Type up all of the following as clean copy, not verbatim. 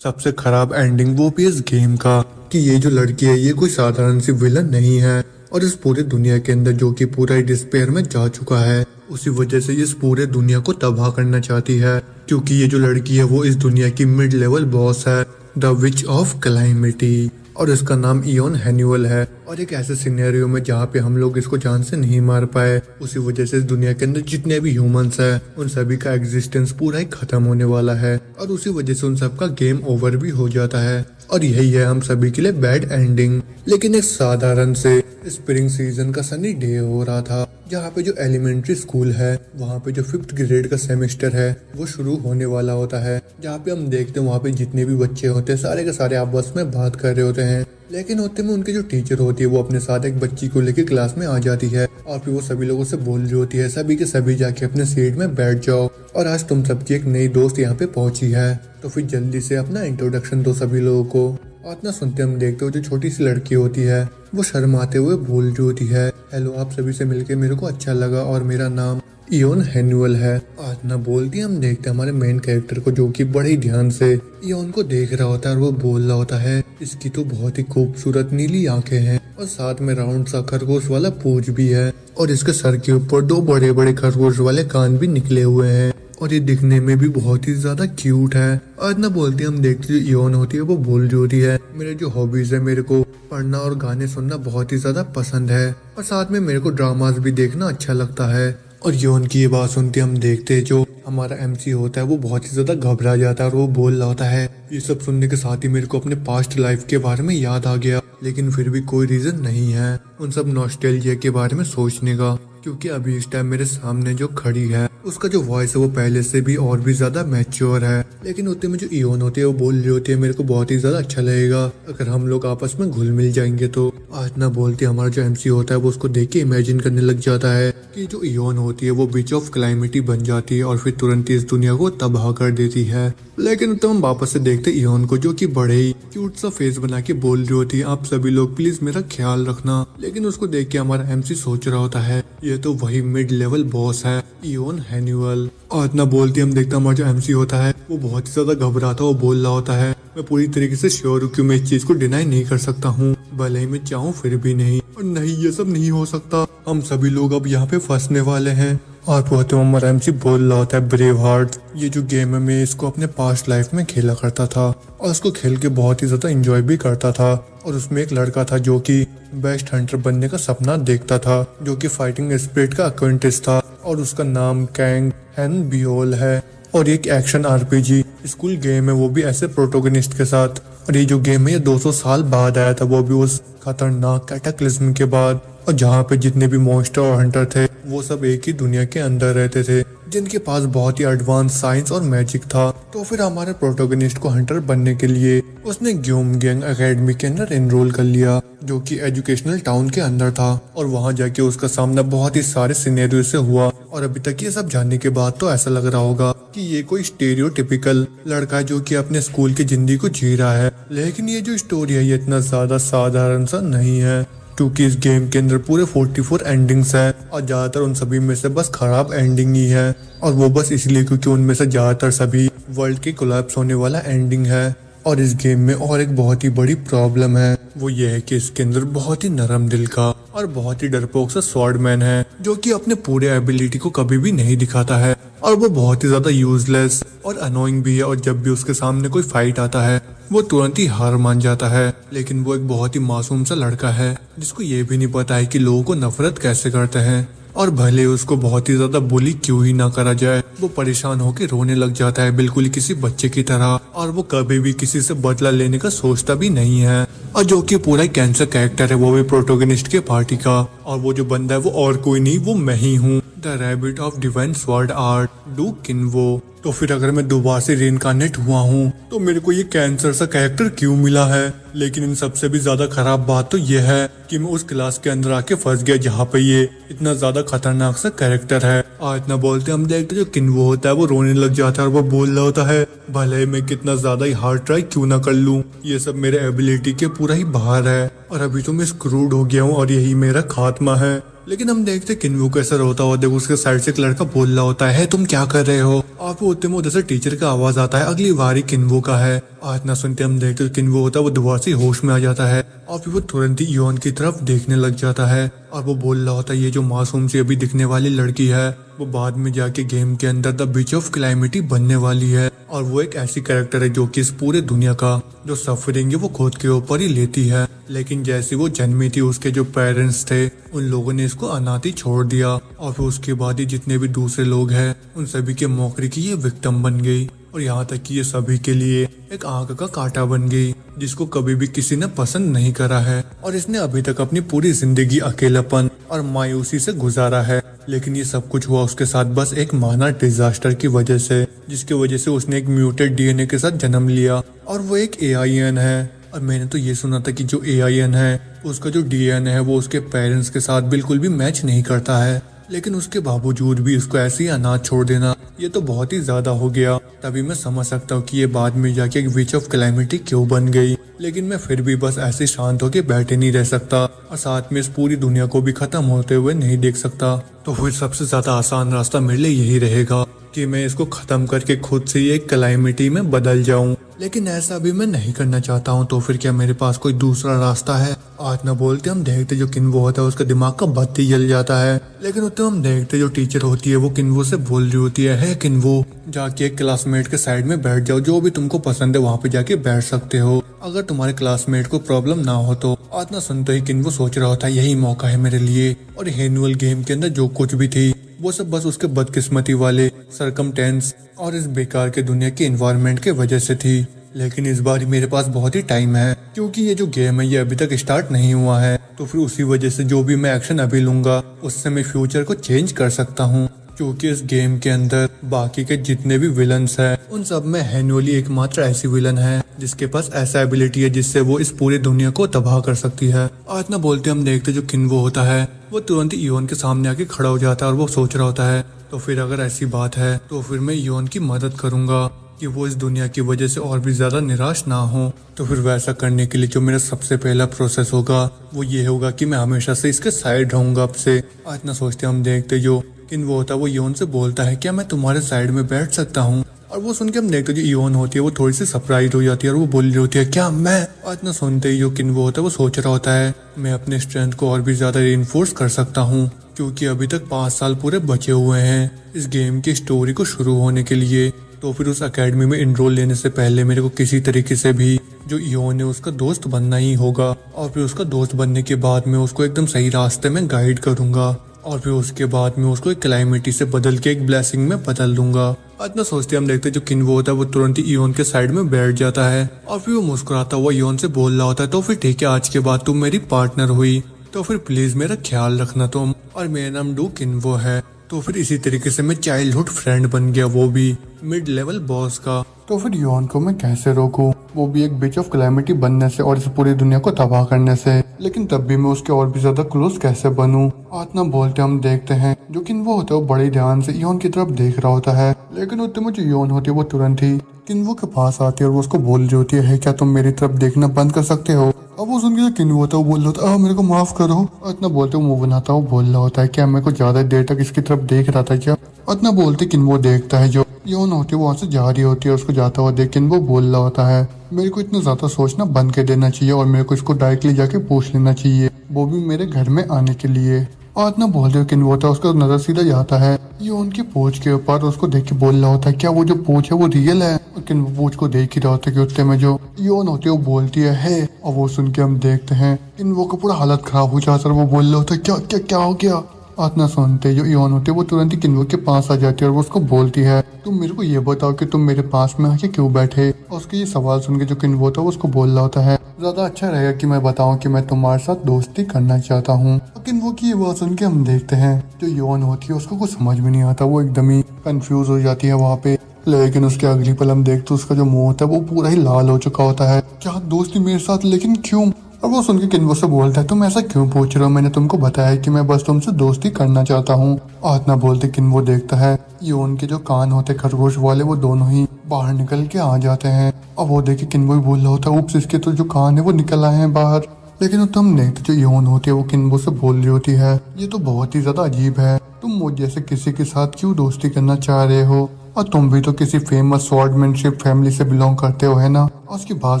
सबसे खराब एंडिंग वो भी इस गेम का कि ये जो लड़की है ये कोई साधारण सी विलन नहीं है और इस पूरे दुनिया के अंदर जो कि पूरा ही डिस्पेयर में जा चुका है, उसी वजह से ये इस पूरे दुनिया को तबाह करना चाहती है। क्योंकि ये जो लड़की है वो इस दुनिया की मिड लेवल बॉस है, द विच ऑफ कैलामिटी, और इसका नाम इयोन हैन्यूअल है। और एक ऐसे सिनेरियो में जहाँ पे हम लोग इसको जान से नहीं मार पाए, उसी वजह से इस दुनिया के अंदर जितने भी ह्यूमंस हैं उन सभी का एग्जिस्टेंस पूरा ही खत्म होने वाला है और उसी वजह से उन सबका गेम ओवर भी हो जाता है। और यही है हम सभी के लिए बैड एंडिंग। लेकिन एक साधारण से स्प्रिंग सीजन का सनी डे हो रहा था जहाँ पे जो एलिमेंट्री स्कूल है वहाँ पे जो 5th ग्रेड का सेमेस्टर है वो शुरू होने वाला होता है। जहाँ पे हम देखते हैं वहाँ पे जितने भी बच्चे होते हैं सारे के सारे आपस में बात कर रहे होते हैं, लेकिन होते में उनकी जो टीचर होती है वो अपने साथ एक बच्ची को लेकर क्लास में आ जाती है और फिर वो सभी लोगों से बोल रही होती है सभी के सभी जाके अपने सीट में बैठ जाओ और आज तुम सबकी एक नई दोस्त यहाँ पे पहुंची है, तो फिर जल्दी से अपना इंट्रोडक्शन दो सभी लोगों को। और इतना सुनते हम देखते हो जो छोटी सी लड़की होती है वो शर्माते हुए बोल रही होती है, हेलो आप सभी से मिलके मेरे को अच्छा लगा और मेरा नाम इयोन हैन्यूअल है। आज ना बोलती हम देखते हैं हमारे मेन कैरेक्टर को जो कि बड़े ही ध्यान से इयोन को देख रहा होता है और वो बोल रहा होता है इसकी तो बहुत ही खूबसूरत नीली आंखें हैं और साथ में राउंड सा खरगोश वाला पूंछ भी है और इसके सर के ऊपर 2 बड़े बड़े खरगोश वाले कान भी निकले हुए हैं और ये दिखने में भी बहुत ही ज्यादा क्यूट है। और ना बोलती हम देखते जो इयोन होती है वो बोल रही होती है मेरे जो हॉबीज है मेरे को पढ़ना और गाने सुनना बहुत ही ज्यादा पसंद है और साथ में मेरे को ड्रामास भी देखना अच्छा लगता है। और इयोन की ये बात सुनते हम देखते हैं जो हमारा एमसी होता है वो बहुत ही ज्यादा घबरा जाता है और वो बोल रहा होता है ये सब सुनने के साथ ही मेरे को अपने पास्ट लाइफ के बारे में याद आ गया, लेकिन फिर भी कोई रीजन नहीं है उन सब नॉस्टैल्जिया के बारे में सोचने का, क्योंकि अभी इस टाइम मेरे सामने जो खड़ी है उसका जो वॉइस है वो पहले से भी और भी ज्यादा मैच्योर है। लेकिन उतने में जो इयोन होती है वो बोल रही होती है मेरे को बहुत ही ज्यादा अच्छा लगेगा अगर हम लोग आपस में घुल मिल जाएंगे। तो आज ना बोलती हमारा जो एमसी होता है वो उसको देख के इमेजिन करने लग जाता है कि जो इयोन होती है वो बीच ऑफ कैलामिटी बन जाती है और फिर तुरंत ही इस दुनिया को तबाह कर देती है। लेकिन तो हम वापस से देखते इयोन को जो कि बड़े ही क्यूट सा फेस बना के बोल रही होती है आप सभी लोग प्लीज मेरा ख्याल रखना। लेकिन उसको देख के हमारा एमसी सोच रहा होता है ये तो वही मिड लेवल बॉस है इयोन हैन्यूअल। और इतना बोलती हम देखते हमारा जो एमसी होता है वो बहुत ही ज्यादा घबराता वो बोल रहा होता है मैं पूरी तरीके से श्योर हूँ कि मैं इस चीज को डिनाई नहीं कर सकता हूँ, भले ही मैं चाहूँ फिर भी नहीं। और नहीं ये सब नहीं हो सकता, हम सभी लोग अब यहाँ पे फंसने वाले हैं। और बहुत हमारा एमसी बोल रहा होता है ब्रेव हार्ट ये जो गेम है मैं इसको अपने पास्ट लाइफ में खेला करता था और उसको खेल के बहुत ही ज्यादा एंजॉय भी करता था और उसमें एक लड़का था जो कि बेस्ट हंटर बनने का सपना देखता था जो कि फाइटिंग स्पिरिट का अक्वेंटिस था और उसका नाम कैंग हैन बियोल है। और एक एक्शन आरपीजी स्कूल गेम है वो भी ऐसे प्रोटोगनिस्ट के साथ। और ये जो गेम है ये 200 साल बाद आया था वो भी उस खतरनाक कैटाक्लिज्म के बाद, और जहाँ पे जितने भी मॉन्स्टर और हंटर थे वो सब एक ही दुनिया के अंदर रहते थे जिनके पास बहुत ही एडवांस साइंस और मैजिक था। तो फिर हमारे प्रोटोगनिस्ट को हंटर बनने के लिए उसने ग्योमगैंग एकेडमी के अंदर एनरोल कर लिया जो कि एजुकेशनल टाउन के अंदर था और वहाँ जाके उसका सामना बहुत ही सारे सिनेरियो से हुआ। और अभी तक ये सब जानने के बाद तो ऐसा लग रहा होगा कि ये कोई स्टेरियोटिपिकल लड़का है जो कि अपने स्कूल की जिंदगी को जी रहा है, लेकिन ये जो स्टोरी है ये इतना ज्यादा साधारण सा नहीं है क्योंकि इस गेम के अंदर पूरे 44 एंडिंग्स है और ज्यादातर उन सभी में से बस खराब एंडिंग ही है और वो बस इसलिए क्योंकि उनमें से ज्यादातर सभी वर्ल्ड के कोलैप्स होने वाला एंडिंग है। और इस गेम में और एक बहुत ही बड़ी प्रॉब्लम है वो ये है कि इसके अंदर बहुत ही नरम दिल का और बहुत ही डरपोक सा स्वॉर्डमैन है जो कि अपने पूरे एबिलिटी को कभी भी नहीं दिखाता है और वो बहुत ही ज्यादा यूजलेस और अनोइंग भी है और जब भी उसके सामने कोई फाइट आता है वो तुरंत ही हार मान जाता है। लेकिन वो एक बहुत ही मासूम सा लड़का है जिसको ये भी नहीं पता है कि लोगों को नफरत कैसे करते हैं और भले उसको बहुत ही ज्यादा बुली क्यों ही ना करा जाए वो परेशान होकर रोने लग जाता है बिल्कुल किसी बच्चे की तरह और वो कभी भी किसी से बदला लेने का सोचता भी नहीं है। और जो कि पूरा कैंसर कैरेक्टर है वो भी प्रोटोगनिस्ट के पार्टी का और वो जो बंदा है वो और कोई नहीं वो मैं ही हूँ, the rabbit of divine sword art डू किन्वो। तो फिर अगर मैं दोबारा से रीइंकार्नेट हुआ हूँ तो मेरे को ये कैंसर सा कैरेक्टर क्यों मिला है। लेकिन इन सबसे भी ज्यादा खराब बात तो ये है कि मैं उस क्लास के अंदर आके फंस गया जहाँ पे ये इतना ज्यादा खतरनाक सा कैरेक्टर है। और इतना बोलते हम देखते जो किन्वो होता है वो रोने लग जाता है और वो बोल रहा होता है भले मैं कितना ज्यादा ही हार्ड ट्राई क्यों ना कर लूं, ये सब मेरे एबिलिटी के पूरा ही बाहर है और अभी तो मैं स्क्रूड हो गया हूँ और यही मेरा खात्मा है। लेकिन हम देखते किन्वो कैसा रोता हुआ, देखो उसके साइड से एक लड़का बोल रहा होता है तुम क्या कर रहे हो। आप उतने में उधर से टीचर का आवाज आता है, अगली बारी किन्वो का है। आज ना सुनते हम देखते किन्वो होता है वो दोबारा से होश में आ जाता है और फिर वो तुरंत ही योन की तरफ देखने लग जाता है और वो बोल रहा होता है ये जो मासूम सी अभी दिखने वाली लड़की है वो बाद में जाके गेम के अंदर द बीच ऑफ क्लाइमिटी बनने वाली है और वो एक ऐसी कैरेक्टर है जो कि इस पूरे दुनिया का जो सफरिंग है वो खुद के ऊपर ही लेती है। लेकिन जैसे वो जन्मी थी उसके जो पेरेंट्स थे उन लोगों ने इसको अनाथ ही छोड़ दिया और फिर उसके बाद ही जितने भी दूसरे लोग हैं उन सभी के मौकरी की ये विक्टिम बन गई और यहाँ तक कि ये सभी के लिए एक आंख का कांटा बन गई जिसको कभी भी किसी ने पसंद नहीं करा है और इसने अभी तक अपनी पूरी जिंदगी अकेलापन और मायूसी से गुजारा है। लेकिन ये सब कुछ हुआ उसके साथ बस एक मानव डिजास्टर की वजह से, जिसकी वजह से उसने एक म्यूटेड डीएनए के साथ जन्म लिया और वो एक एआईएन है। और मैंने तो ये सुना था कि जो एआईएन है उसका जो डीएनए है वो उसके पेरेंट्स के साथ बिल्कुल भी मैच नहीं करता है, लेकिन उसके बावजूद भी उसको ऐसे ही अनाथ छोड़ देना ये तो बहुत ही ज्यादा हो गया। तभी मैं समझ सकता हूँ कि ये बाद में जाके एक बीच ऑफ क्लाइमिटी क्यों बन गई। लेकिन मैं फिर भी बस ऐसे शांत होके बैठे नहीं रह सकता और साथ में इस पूरी दुनिया को भी खत्म होते हुए नहीं देख सकता। तो फिर सबसे ज्यादा आसान रास्ता मेरे लिए यही रहेगा कि मैं इसको खत्म करके खुद से ही एक क्लाइमिटी में बदल जाऊं। लेकिन ऐसा भी मैं नहीं करना चाहता हूं, तो फिर क्या मेरे पास कोई दूसरा रास्ता है। आज न बोलते हम देखते जो किन्वो होता है उसका दिमाग का बत्ती जल जाता है, लेकिन उतने हम देखते जो टीचर होती है वो किन्वो से बोल रही होती है किन्वो जाके एक क्लासमेट के साइड में बैठ जाओ, जो भी तुमको पसंद है वहाँ पे जाके बैठ सकते हो अगर तुम्हारे क्लासमेट को प्रॉब्लम ना हो तो। आज ना सुनते ही किन्वो सोच रहा होता है यही मौका है मेरे लिए, और एनुअल गेम के अंदर जो कुछ भी थी वो सब बस उसके बदकिस्मती वाले सरकमटेंस और इस बेकार के दुनिया के एनवायरनमेंट के वजह से थी। लेकिन इस बार मेरे पास बहुत ही टाइम है क्योंकि ये जो गेम है ये अभी तक स्टार्ट नहीं हुआ है, तो फिर उसी वजह से जो भी मैं एक्शन अभी लूंगा उससे मैं फ्यूचर को चेंज कर सकता हूँ। क्योंकि इस गेम के अंदर बाकी के जितने भी विलन्स हैं उन सब में हैनुअली एकमात्र ऐसी विलन है जिसके पास ऐसा एबिलिटी है जिससे वो इस पूरी दुनिया को तबाह कर सकती है। आज ना बोलते हम देखते जो किन्वो होता है वो तुरंत इयोन के सामने आके खड़ा हो जाता है और वो सोच रहा होता है तो फिर अगर ऐसी बात है तो फिर मैं इयोन की मदद करूंगा कि वो इस दुनिया की वजह से और भी ज्यादा निराश ना हो। तो फिर वैसा करने के लिए जो मेरा सबसे पहला प्रोसेस होगा वो ये होगा कि मैं हमेशा से इसके साइड रहूंगा अब से। आज ना सोचते हम देखते जो किन्वो होता है वो इयोन से बोलता है क्या मैं तुम्हारे साइड में बैठ सकता हूँ, और वो सुन के हम देखते जो इयोन होती है वो थोड़ी सी सरप्राइज हो जाती है और वो बोल रही होती है क्या मैं। आज ना सुनते ही जो किन्वो होता है वो सोच रहा होता है मैं अपने स्ट्रेंथ को और भी ज्यादा रिइंफोर्स कर सकता हूँ क्योंकि अभी तक 5 साल पूरे बचे हुए हैं इस गेम की स्टोरी को शुरू होने के लिए। तो फिर उस एकेडमी में इनरोल लेने से पहले मेरे को किसी तरीके से भी जो इयोन है उसका दोस्त बनना ही होगा, और फिर उसका दोस्त बनने के बाद में उसको एकदम सही रास्ते में गाइड करूंगा और फिर उसके बाद में उसको एक क्लाइमिटी से बदल के एक ब्लेसिंग में बदल दूंगा। आज ना सोचते हम देखते जो किन्वो होता है वो तुरंत ही इयोन के साइड में बैठ जाता है और फिर वो मुस्कुराता हुआ इयोन से बोल रहा होता है तो फिर ठीक है आज के बाद तुम मेरी पार्टनर हुई तो फिर प्लीज मेरा ख्याल रखना तुम, और मेरा नाम डू किन्वो है। तो फिर इसी तरीके से मैं चाइल्डहुड फ्रेंड बन गया, वो भी मिड लेवल बॉस का। तो फिर इयोन को मैं कैसे रोकूं, वो भी एक बीच ऑफ क्लैमिटी बनने से और इस पूरी दुनिया को तबाह करने से, लेकिन तब भी मैं उसके और भी ज्यादा क्लोज कैसे बनूं। आज ना बोलते हम देखते हैं जो किन्वो होता है वो बड़े ध्यान से इयोन की तरफ देख रहा होता है, लेकिन उतने में जो इयोन होती है वो तुरंत ही किन्वो के पास आती है और वो उसको बोल रही होती है क्या तुम मेरी तरफ देखना बंद कर सकते हो। अब वो सुन के जो किन्वो होता है वो बोल रहा होता है मेरे को माफ करो। इतना बोलते वो मुंह बनाता है, बोल रहा होता है क्या मेरे को ज्यादा देर तक इसकी तरफ देख रहा था क्या। इतना बोलते किन्वो देखता है जो इयोन होती है वो वहाँ से जा रही होती है, उसको जाता हुआ देख किन्वो बोल रहा होता है मेरे को इतना ज्यादा सोचना बंद कर देना चाहिए और मेरे को इसको डायरेक्टली जाके पूछ लेना चाहिए, वो भी मेरे घर में आने के लिए। और इतना बोलते हुए किन्वो होता है उसका नजर सीधा जाता है इयोन की पूंछ के ऊपर, उसको देख के बोल रहा होता है क्या वो जो पूंछ है वो रियल है। किन्वो पूंछ को देख ही रहा होता है कि उत्ते में जो इयोन होती है वो बोलती है और वो सुन के हम देखते हैं किन्वो का पूरा हालत खराब हो जाता है, वो बोल रहा होता है क्या क्या क्या हो गया। इतना सुनते जो इयोन होती है वो तुरंत ही किन्वो के पास आ जाती है और वो उसको बोलती है तुम मेरे को ये बताओ कि तुम मेरे पास में आके क्यों बैठे। और उसके ये सवाल सुन के जो किन्वो होता है वो उसको बोल रहा होता है ज्यादा अच्छा रहेगा कि मैं बताऊं कि मैं तुम्हारे साथ दोस्ती करना चाहता हूँ। किन्वो की ये बात सुन के हम देखते हैं जो इयोन होती है उसको कुछ समझ में नहीं आता, वो एकदम ही कंफ्यूज हो जाती है वहाँ पे। लेकिन उसके अगली पल हम देखते उसका जो मुंह होता है वो पूरा ही लाल हो चुका होता है, क्या दोस्ती मेरे साथ, लेकिन क्यों। और वो सुन के किन्वो से बोलता है तुम ऐसा क्यों पूछ रहे हो, मैंने तुमको बताया कि मैं बस तुमसे दोस्ती करना चाहता हूँ। इतना बोलते किन्वो देखता है इयोन के जो कान होते खरगोश वाले वो दोनों ही बाहर निकल के आ जाते हैं। अब वो देखे किन्वो भी बोल रहा होता है उप्स इसके तो जो कान है वो निकल आए हैं बाहर। लेकिन तो हम देखते जो योन होती है वो किन्बो से बोल रही होती है, ये तो बहुत ही ज्यादा अजीब है, तुम मुझ जैसे किसी के साथ क्यों दोस्ती करना चाह रहे हो, और तुम भी तो किसी फेमस स्वॉर्डमैनशिप फैमिली से बिलोंग करते हो, है ना। और उसकी बात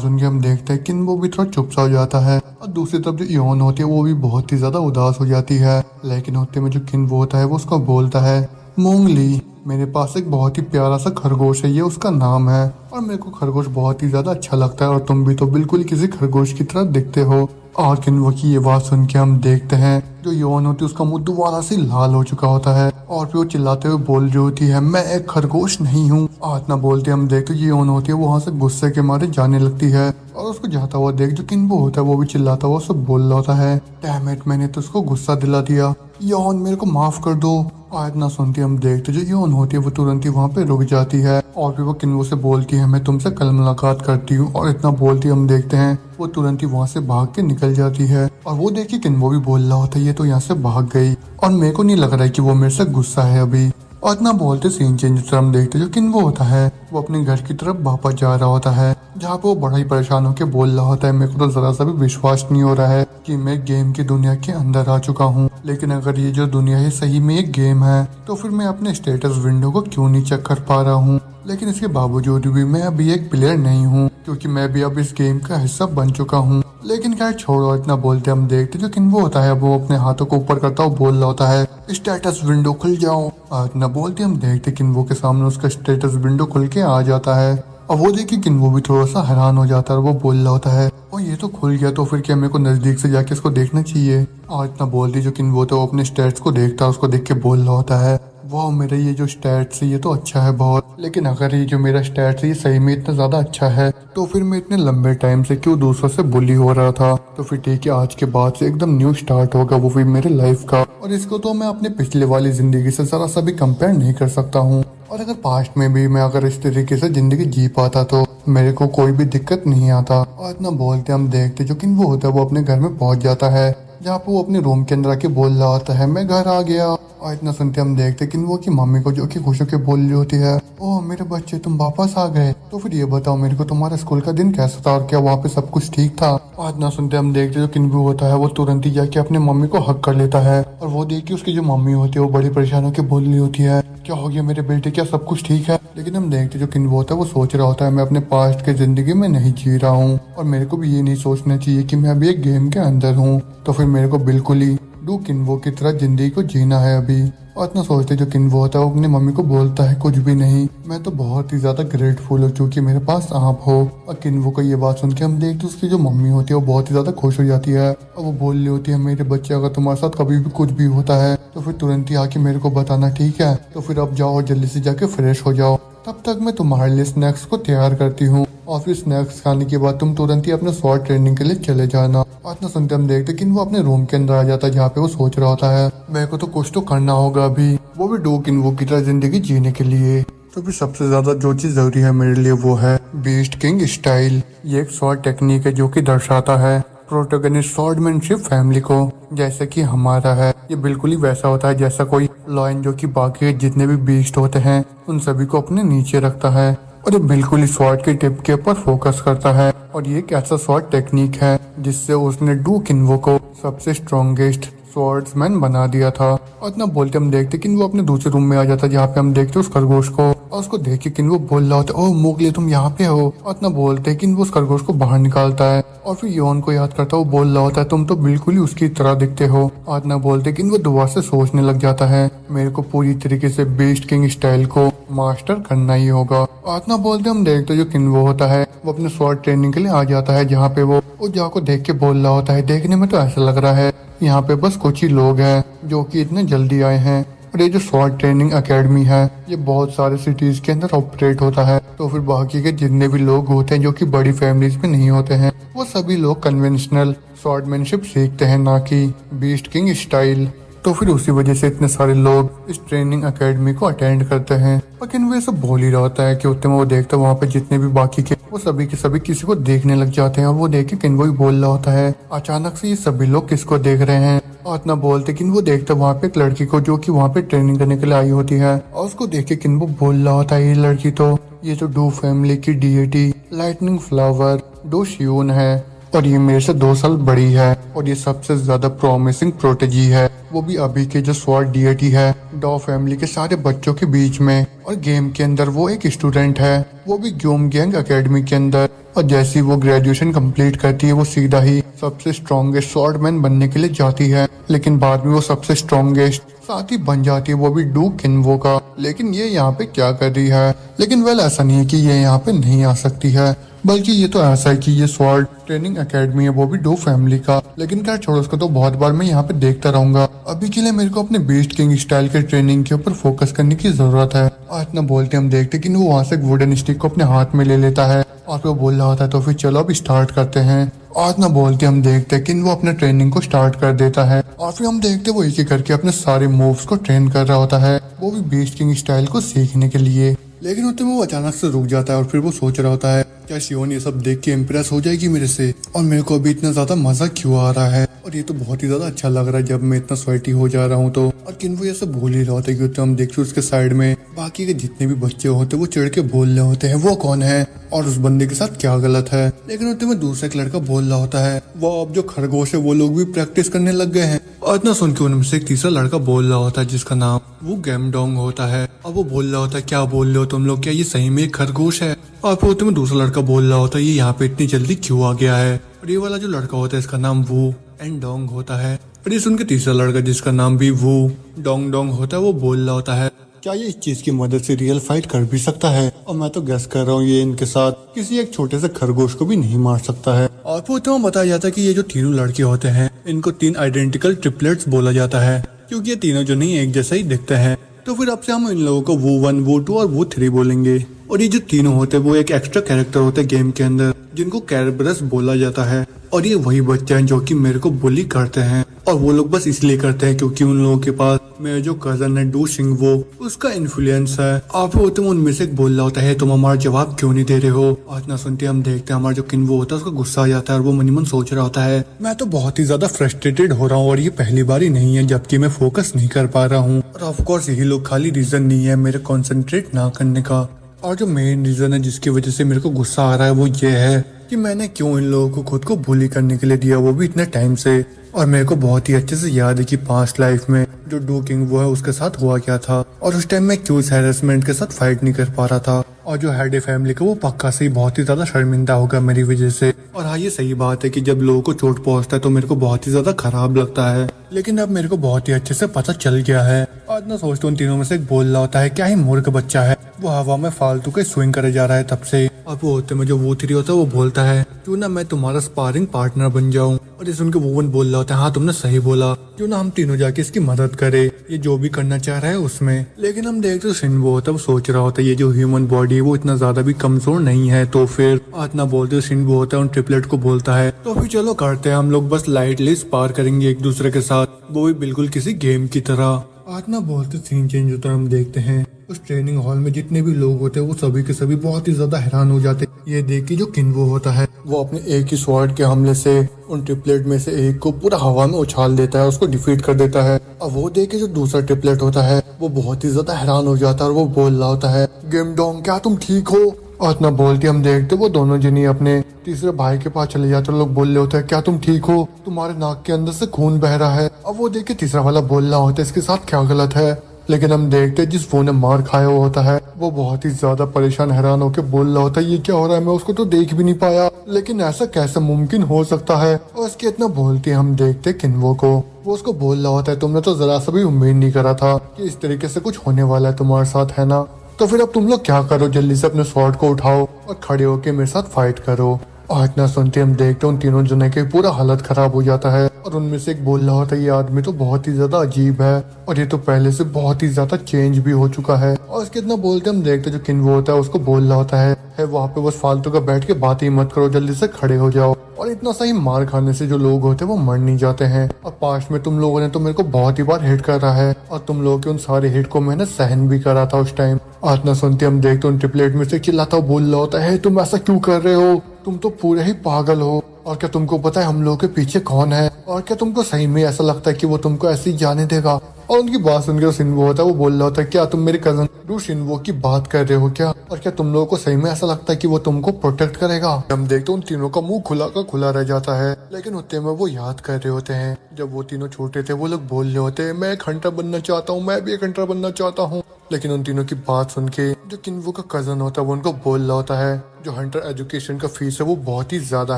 सुन के हम देखते हैं किन्बो भी थोड़ा चुप सा हो जाता है, और दूसरी तरफ जो योन होती है वो भी बहुत ही ज्यादा उदास हो जाती है। लेकिन होते में जो किन्बो होता है वो उसको बोलता है, मोंगली, मेरे पास एक बहुत ही प्यारा सा खरगोश है, ये उसका नाम है, और मेरे को खरगोश बहुत ही ज्यादा अच्छा लगता है, और तुम भी तो बिल्कुल किसी खरगोश की तरह दिखते हो। और किन्वो की ये बात सुन के हम देखते हैं जो योन होती है उसका मुंह दोबारा से लाल हो चुका होता है, और फिर वो चिल्लाते हुए बोल रही होती है, मैं एक खरगोश नहीं हूँ। इतना बोलते हम देखते ये योन होती है वो वहाँ से गुस्से के मारे जाने लगती है, और उसको जाता हुआ देख जो किन्वो होता है वो भी चिल्लाता हुआ सब बोल रहा होता है, डैम इट, मैंने तो उसको गुस्सा दिला दिया, योन मेरे को माफ कर दो। आज ना सुनती हम देखते जो योन होती है वो तुरंत ही वहाँ पे रुक जाती है, और फिर वो किन्वो से बोलती है, मैं तुमसे कल मुलाकात करती हूँ, और इतना बोलती हम देखते हैं वो तुरंत ही वहाँ से भाग के निकल जाती है। और वो देखिए किन्वो भी बोल रहा होता है, ये तो यहाँ से भाग गई, और मेरे को नहीं लग रहा है कि वो मेरे से गुस्सा है अभी। और इतना बोलते सीन चेंज हम देखते जो किन्वो होता है वो अपने घर की तरफ वापस जा रहा होता है, जहाँ पे वो बड़ा ही परेशान होकर बोल रहा होता है, मेरे को तो जरा सा भी विश्वास नहीं हो रहा है कि मैं गेम की दुनिया के अंदर आ चुका हूँ, लेकिन अगर ये जो दुनिया है सही में एक गेम है तो फिर मैं अपने स्टेटस विंडो को क्यों नहीं चेक कर पा रहा हूँ। लेकिन इसके बावजूद भी मैं अभी एक प्लेयर नहीं हूँ, क्योंकि मैं भी अब इस गेम का हिस्सा बन चुका हूँ। लेकिन खैर छोड़ो, इतना बोलते हम देखते जो किन्वो होता है वो अपने हाथों को ऊपर करता हुआ बोल रहा होता है, स्टेटस विंडो खुल जाओ। इतना बोलते हम देखते किन्वो के सामने उसका स्टेटस विंडो खुल के आ जाता है, और वो देखिए किन्वो भी थोड़ा सा हैरान हो जाता है, और वो बोल रहा होता है, और ये तो खुल गया तो फिर क्या मेरे को नजदीक से जाके इसको देखना चाहिए। और इतना बोलती जो किन्वो तो अपने स्टेट्स को देखता है, उसको देख के बोल रहा होता है, वाह मेरा ये जो स्टैट्स है ये तो अच्छा है बहुत, लेकिन अगर ये जो मेरा स्टैट्स है ये सही में इतना ज्यादा अच्छा है तो फिर मैं इतने लंबे टाइम से क्यों दूसरों से बुली हो रहा था। तो फिर ठीक है, आज के बाद से एकदम न्यू स्टार्ट होगा वो भी मेरे लाइफ का, और इसको तो मैं अपने पिछले वाली जिंदगी से जरा सा भी कंपेयर नहीं कर सकता हूँ। और अगर पास्ट में भी मैं अगर इस तरीके से जिंदगी जी पाता तो मेरे को कोई भी दिक्कत नहीं आता। और इतना बोलते हम देखते जो किन्वो होता है वो अपने घर में पहुंच जाता है, जहाँ पे वो अपने रूम के अंदर आके बोल रहा होता है, मैं घर आ गया। और इतना सुनते हम देखते किन्वो की मम्मी को जो कि खुश होकर बोल रही होती है, ओह मेरे बच्चे तुम वापस आ गए, तो फिर ये बताओ मेरे को तुम्हारा स्कूल का दिन कैसा था और क्या वहाँ पे सब कुछ ठीक था। और इतना सुनते हम देखते जो किन्वो होता है वो तुरंत ही जाके अपने मम्मी को हक कर लेता है, और वो देख के उसकी जो मम्मी होती है वो बड़ी परेशान होकर बोल रही होती है, क्या हो गया मेरे बेटे, क्या सब कुछ ठीक है। लेकिन हम देखते जो किन्वो होता है वो सोच रहा होता है, मैं अपने पास्ट के जिंदगी में नहीं जी रहा हूँ, और मेरे को भी ये नहीं सोचना चाहिए कि मैं अभी एक गेम के अंदर हूँ, तो फिर मेरे को बिल्कुल ही डू किन्वो की तरह जिंदगी को जीना है अभी। और इतना सोचते जो किन्वो होता है वो अपनी मम्मी को बोलता है, कुछ भी नहीं, मैं तो बहुत ही ज्यादा ग्रेटफुल हूँ क्योंकि मेरे पास आप हो। और किन्वो को ये बात सुन के हम देखते उसकी जो मम्मी होती है वो बहुत ही ज्यादा खुश हो जाती है, और वो बोल रही होती है, मेरे बच्चे अगर तुम्हारे साथ कभी भी कुछ भी होता है तो फिर तुरंत ही आके मेरे को बताना, ठीक है। तो फिर अब जाओ जल्दी से जाके फ्रेश हो जाओ, तब तक मैं तुम्हारे लिए स्नैक्स को तैयार करती हूँ, और फिर स्नैक्स खाने के बाद तुम तुरंत ही अपने स्वॉर्ड ट्रेनिंग के लिए चले जाना। और इतना सुनते हम देखते कि वो अपने रूम के अंदर आ जाता है, जहाँ पे वो सोच रहा होता है, मेरे को तो कुछ तो करना होगा अभी, वो भी डू किन्वो की तरह जिंदगी जीने के लिए। तो फिर सबसे ज्यादा जो चीज जरूरी है मेरे लिए वो है बीस्ट किंग स्टाइल। ये एक स्वॉर्ड टेक्निक है जो कि दर्शाता है प्रोटोगनिस्ट स्वॉर्डमैनशिप फैमिली को, जैसे कि हमारा है। ये बिल्कुल ही वैसा होता है जैसा कोई लॉयन जो कि बाकी जितने भी बीस्ट होते हैं उन सभी को अपने नीचे रखता है, और ये बिल्कुल ही स्वॉर्ड के टिप के ऊपर फोकस करता है। और ये एक ऐसा स्वॉर्ड टेक्निक है जिससे उसने डू किन्वो को सबसे स्ट्रॉन्गेस्ट स्वॉर्ड्समैन बना दिया था। और इतना बोलते हम देखते किन्वो अपने दूसरे रूम में आ जाता है, जहाँ पे हम देखते उस खरगोश को, और उसको देख के किन्वो बोल रहा होता है, ओह मोगली तुम यहाँ पे हो। और इतना बोलते हैं किन्वो उस खरगोश को बाहर निकालता है, और फिर योन को याद करता है, वो बोल रहा होता है, तुम तो बिल्कुल ही उसकी तरह दिखते हो। और इतना बोलते किन्वो दोबारा से सोचने लग जाता है, मेरे को पूरी तरीके से बीस्ट किंग स्टाइल को मास्टर करना ही होगा। और इतना बोलते हम देखते जो किन्वो होता है वो अपने स्वॉर्ड ट्रेनिंग के लिए आ जाता है, जहाँ पे वो जहाँ को देख के बोल रहा होता है, देखने में तो ऐसा लग रहा है यहाँ पे बस कुछ ही लोग हैं जो कि इतने जल्दी आए हैं, और ये जो स्वॉर्ड ट्रेनिंग एकेडमी है ये बहुत सारे सिटीज के अंदर ऑपरेट होता है, तो फिर बाकी के जितने भी लोग होते हैं जो कि बड़ी फैमिलीज में नहीं होते हैं वो सभी लोग कन्वेंशनल स्वॉर्डमैनशिप सीखते हैं, ना कि बीस्ट किंग स्टाइल। तो फिर उसी वजह से इतने सारे लोग इस ट्रेनिंग एकेडमी को अटेंड करते हैं। लेकिन वो सब बोल ही रहा होता है कि उतने में वो देखता है वहाँ पे जितने भी बाकी के वो सभी के सभी किसी को देखने लग जाते हैं, और वो देख के किन्वो भी बोल रहा होता है, अचानक से ये सभी लोग किसको देख रहे हैं। और इतना बोलते किन्वो देखता वहाँ पे एक लड़की को जो कि वहाँ पे ट्रेनिंग करने के लिए आई होती है, और उसको देख के किन्वो बोल रहा होता है, ये लड़की तो ये तो डू फैमिली की डीएटी लाइटनिंग फ्लावर डू शियून है। और ये मेरे से 2 साल बड़ी है और ये सबसे ज्यादा प्रॉमिसिंग प्रोटेजी है, वो भी अभी के जो स्वॉर्ड डीएटी है डॉ फैमिली के सारे बच्चों के बीच में। और गेम के अंदर वो एक स्टूडेंट है, वो भी ग्योमगैंग एकेडमी के अंदर। और जैसी वो ग्रेजुएशन कंप्लीट करती है वो सीधा ही सबसे स्ट्रॉन्गेस्ट स्वॉर्डमैन बनने के लिए जाती है, लेकिन बाद में वो सबसे स्ट्रॉन्गेस्ट साथ ही बन जाती है, वो भी डू किन्वो का। लेकिन ये यहाँ पे क्या कर रही है? लेकिन वेल ऐसा नहीं है कि ये यहाँ पे नहीं आ सकती है, बल्कि ये तो ऐसा है कि ये स्वॉर्ड ट्रेनिंग एकेडमी है, वो भी डो फैमिली का। लेकिन क्या छोड़ो, उसको तो बहुत बार मैं यहाँ पे देखता रहूंगा। अभी के लिए मेरे को अपने बीस्ट किंग स्टाइल के ट्रेनिंग के ऊपर फोकस करने की जरूरत है। और इतना बोलते हम देखते कि वो वहाँ से एक वुडन स्टिक को अपने हाथ में ले लेता है और फिर वो बोल रहा होता है तो फिर चलो अब स्टार्ट करते हैं। और इतना बोलते हम देखते हैं कि वो अपने ट्रेनिंग को स्टार्ट कर देता है और फिर हम देखते वो एक ही करके अपने सारे मूव्स को ट्रेन कर रहा होता है, वो भी बीस्ट किंग स्टाइल को सीखने के लिए। लेकिन उतने में वो अचानक से रुक जाता है और फिर वो सोच रहा होता है क्या शियोन ये सब देख के इम्प्रेस हो जाएगी मेरे से, और मेरे को अभी इतना ज्यादा मजा क्यों आ रहा है, और ये तो बहुत ही ज्यादा अच्छा लग रहा है जब मैं इतना स्वेटी हो जा रहा हूँ तो। और किन वो ये सब भूल ही रहा होता है क्योंकि हम देखते उसके साइड में बाकी के जितने भी बच्चे होते हैं वो चढ़ के बोल रहे होते हैं वो कौन है और उस बंदे के साथ क्या गलत है। लेकिन उतने में दूसरा एक लड़का बोल रहा होता है वो अब जो खरगोश है वो लोग भी प्रैक्टिस करने लग गए हैं। और इतना सुन के उनमें से एक तीसरा लड़का बोल रहा होता है जिसका नाम वो गैमडोंग होता है, और वो बोल रहा होता है क्या बोल रहे हो तुम लोग, क्या ये सही में एक खरगोश है? और फिर उतने में दूसरा लड़का बोल रहा होता है ये यहाँ पे इतनी जल्दी क्यों आ गया है। और ये वाला जो लड़का होता है इसका नाम वो एंड डोंग होता है। और ये सुन के तीसरा लड़का जिसका नाम भी वो डोंग डोंग होता है वो बोल रहा होता है क्या ये इस चीज की मदद से रियल फाइट कर भी सकता है, और मैं तो गेस कर रहा हूँ ये इनके साथ किसी एक छोटे से खरगोश को भी नहीं मार सकता है। और फिर तो बताया जाता है कि ये जो तीनों लड़के होते हैं इनको 3 आइडेंटिकल ट्रिपलेट्स बोला जाता है क्योंकि ये तीनों जो नहीं एक जैसा ही दिखते हैं। तो फिर अब से हम इन लोगों को वो 1 वो 2 और वो 3 बोलेंगे। और ये जो तीनों होते हैं वो एक एक्स्ट्रा कैरेक्टर होते हैं गेम के अंदर जिनको कैरबरस बोला जाता है, और ये वही बच्चे हैं जो कि मेरे को बुली करते हैं, और वो लोग बस इसलिए करते हैं क्योंकि उन लोगों के पास मेरा जो कजन है डू सिंह वो उसका इन्फ्लुएंस है। आप तुम उनमें से बोल रहा होता है तुम हमारा जवाब क्यों नहीं दे रहे हो। और इतना सुनते हम देखते हैं हमारा जो किन्वो होता है उसका गुस्सा आ जाता है और वो मनी मन सोच रहा होता है मैं तो बहुत ही ज्यादा फ्रस्ट्रेटेड हो रहा हूँ और ये पहली बार ही नहीं है जबकि मैं फोकस नहीं कर पा रहा हूँ। और ऑफकोर्स यही लोग खाली रीजन नहीं है मेरे कॉन्सेंट्रेट ना करने का, और जो मेन रीजन है जिसकी वजह से मेरे को गुस्सा आ रहा है वो ये है कि मैंने क्यों इन लोगों को खुद को बुली करने के लिए दिया, वो भी इतने टाइम से। और मेरे को बहुत ही अच्छे से याद है कि पास्ट लाइफ में जो डू किंग वो है उसके साथ हुआ क्या था, और उस टाइम मैं क्यों इस हैरेसमेंट के साथ फाइट नहीं कर पा रहा था। और जो हेड फैमिली का वो पक्का से ही बहुत ही ज्यादा शर्मिंदा होगा मेरी वजह से। और हाँ ये सही बात है कि जब लोगों को चोट पहुंचता है तो मेरे को बहुत ही ज्यादा खराब लगता है, लेकिन अब मेरे को बहुत ही अच्छे से पता चल गया है। और इतना सोचते उन तीनों में से एक बोल रहा होता है क्या ही मूर्ख बच्चा है, वो हवा में फालतू के स्विंग करे जा रहा है तब से। अब वो होते में जो वो 3 होता है वो बोलता है क्यों ना मैं तुम्हारा स्पारिंग पार्टनर बन जाऊं। और ये सुन के वो 1 बोल रहा होता है हाँ तुमने सही बोला, क्यों ना हम तीनों जाके इसकी मदद करे, ये जो भी करना चाह रहा है उसमें। लेकिन हम देखते तो शिनबो होता है वो सोच रहा होता है ये जो ह्यूमन बॉडी है वो इतना ज्यादा भी कमजोर नहीं है, तो फिर इतना बोलते शिनबो होता है उन ट्रिपलेट को बोलता है तो फिर चलो करते हैं हम लोग बस लाइटली स्पार करेंगे एक दूसरे के साथ, वो भी बिल्कुल किसी गेम की तरह। आज ना बोलते सीन चेंज होता है, हम देखते हैं उस ट्रेनिंग हॉल में जितने भी लोग होते हैं वो सभी के सभी बहुत ही ज्यादा हैरान हो जाते हैं ये देख के जो किन्वो होता है वो अपने एक ही स्वॉर्ड के हमले से उन ट्रिपलेट में से एक को पूरा हवा में उछाल देता है, उसको डिफीट कर देता है। और वो देख के जो दूसरा ट्रिपलेट होता है वो बहुत ही ज्यादा हैरान हो जाता है और वो बोल रहा होता है गेमडोंग क्या तुम ठीक हो। और इतना बोलते हम देखते वो दोनों जनी अपने तीसरे भाई के पास चले जाते, लोग बोल रहे होते हैं क्या तुम ठीक हो, तुम्हारे नाक के अंदर से खून बह रहा है। अब वो देख के तीसरा वाला बोल रहा होता है इसके साथ क्या गलत है। लेकिन हम देखते जिस वो ने मार खाया हुआ होता है वो बहुत ही ज्यादा परेशान हैरान होकर बोल रहा होता है ये क्या हो रहा है, मैं उसको तो देख भी नहीं पाया, लेकिन ऐसा कैसे मुमकिन हो सकता है। और उसके इतना बोलते हम देखते किन्वो को, वो उसको बोल रहा होता है तुमने तो जरा सा भी उम्मीद नहीं करा था कि इस तरीके से कुछ होने वाला है तुम्हारे साथ, है ना। तो फिर अब तुम लोग क्या करो, जल्दी से अपने स्वॉर्ड को उठाओ और खड़े होके मेरे साथ फाइट करो। और इतना सुनते हम देखते उन तीनों जने के पूरा हालत खराब हो जाता है, और उनमें से एक बोल रहा होता है ये आदमी तो बहुत ही ज्यादा अजीब है और ये तो पहले से बहुत ही ज्यादा चेंज भी हो चुका है। और उसके इतना बोलते हम देखते जो किन्वो होता है उसको बोल रहा होता है वहाँ पे बस फालतू का बैठ के बात ही मत करो, जल्दी से खड़े हो जाओ। और इतना सही मार खाने से जो लोग होते हैं वो मर नहीं जाते हैं। और पास्ट में तुम लोगों ने तो मेरे को बहुत ही बार हिट कर रहा है और तुम लोगों के उन सारे हिट को मैंने सहन भी करा था उस टाइम। इतना सुनते हम देखते उन ट्रिपलेट में से चिल्लाता बोल रहा होता है तुम ऐसा क्यों कर रहे हो, तुम तो पूरे ही पागल हो, और क्या तुमको पता है हम लोगों के पीछे कौन है, और क्या तुमको सही में ऐसा लगता है कि वो तुमको ऐसे ही जाने देगा। और उनकी बात सुनकर शिनवो होता है वो बोल रहा होता है क्या तुम मेरे कजन डू शिनवो की बात कर रहे हो क्या, और क्या तुम लोगों को सही में ऐसा लगता है कि वो तुमको प्रोटेक्ट करेगा। हम देखते हैं उन तीनों का मुंह खुला का खुला रह जाता है, लेकिन उतने में वो याद कर रहे होते हैं जब वो तीनों छोटे थे वो लोग बोल रहे होते हैं मैं एक हंटर बनना चाहता हूँ, मैं भी एक हंटर बनना चाहता हूँ। लेकिन उन तीनों की बात सुन के जो किन्वो का कजन होता है वो उनको बोल रहा होता है जो हंटर एजुकेशन का फीस है वो बहुत ही ज्यादा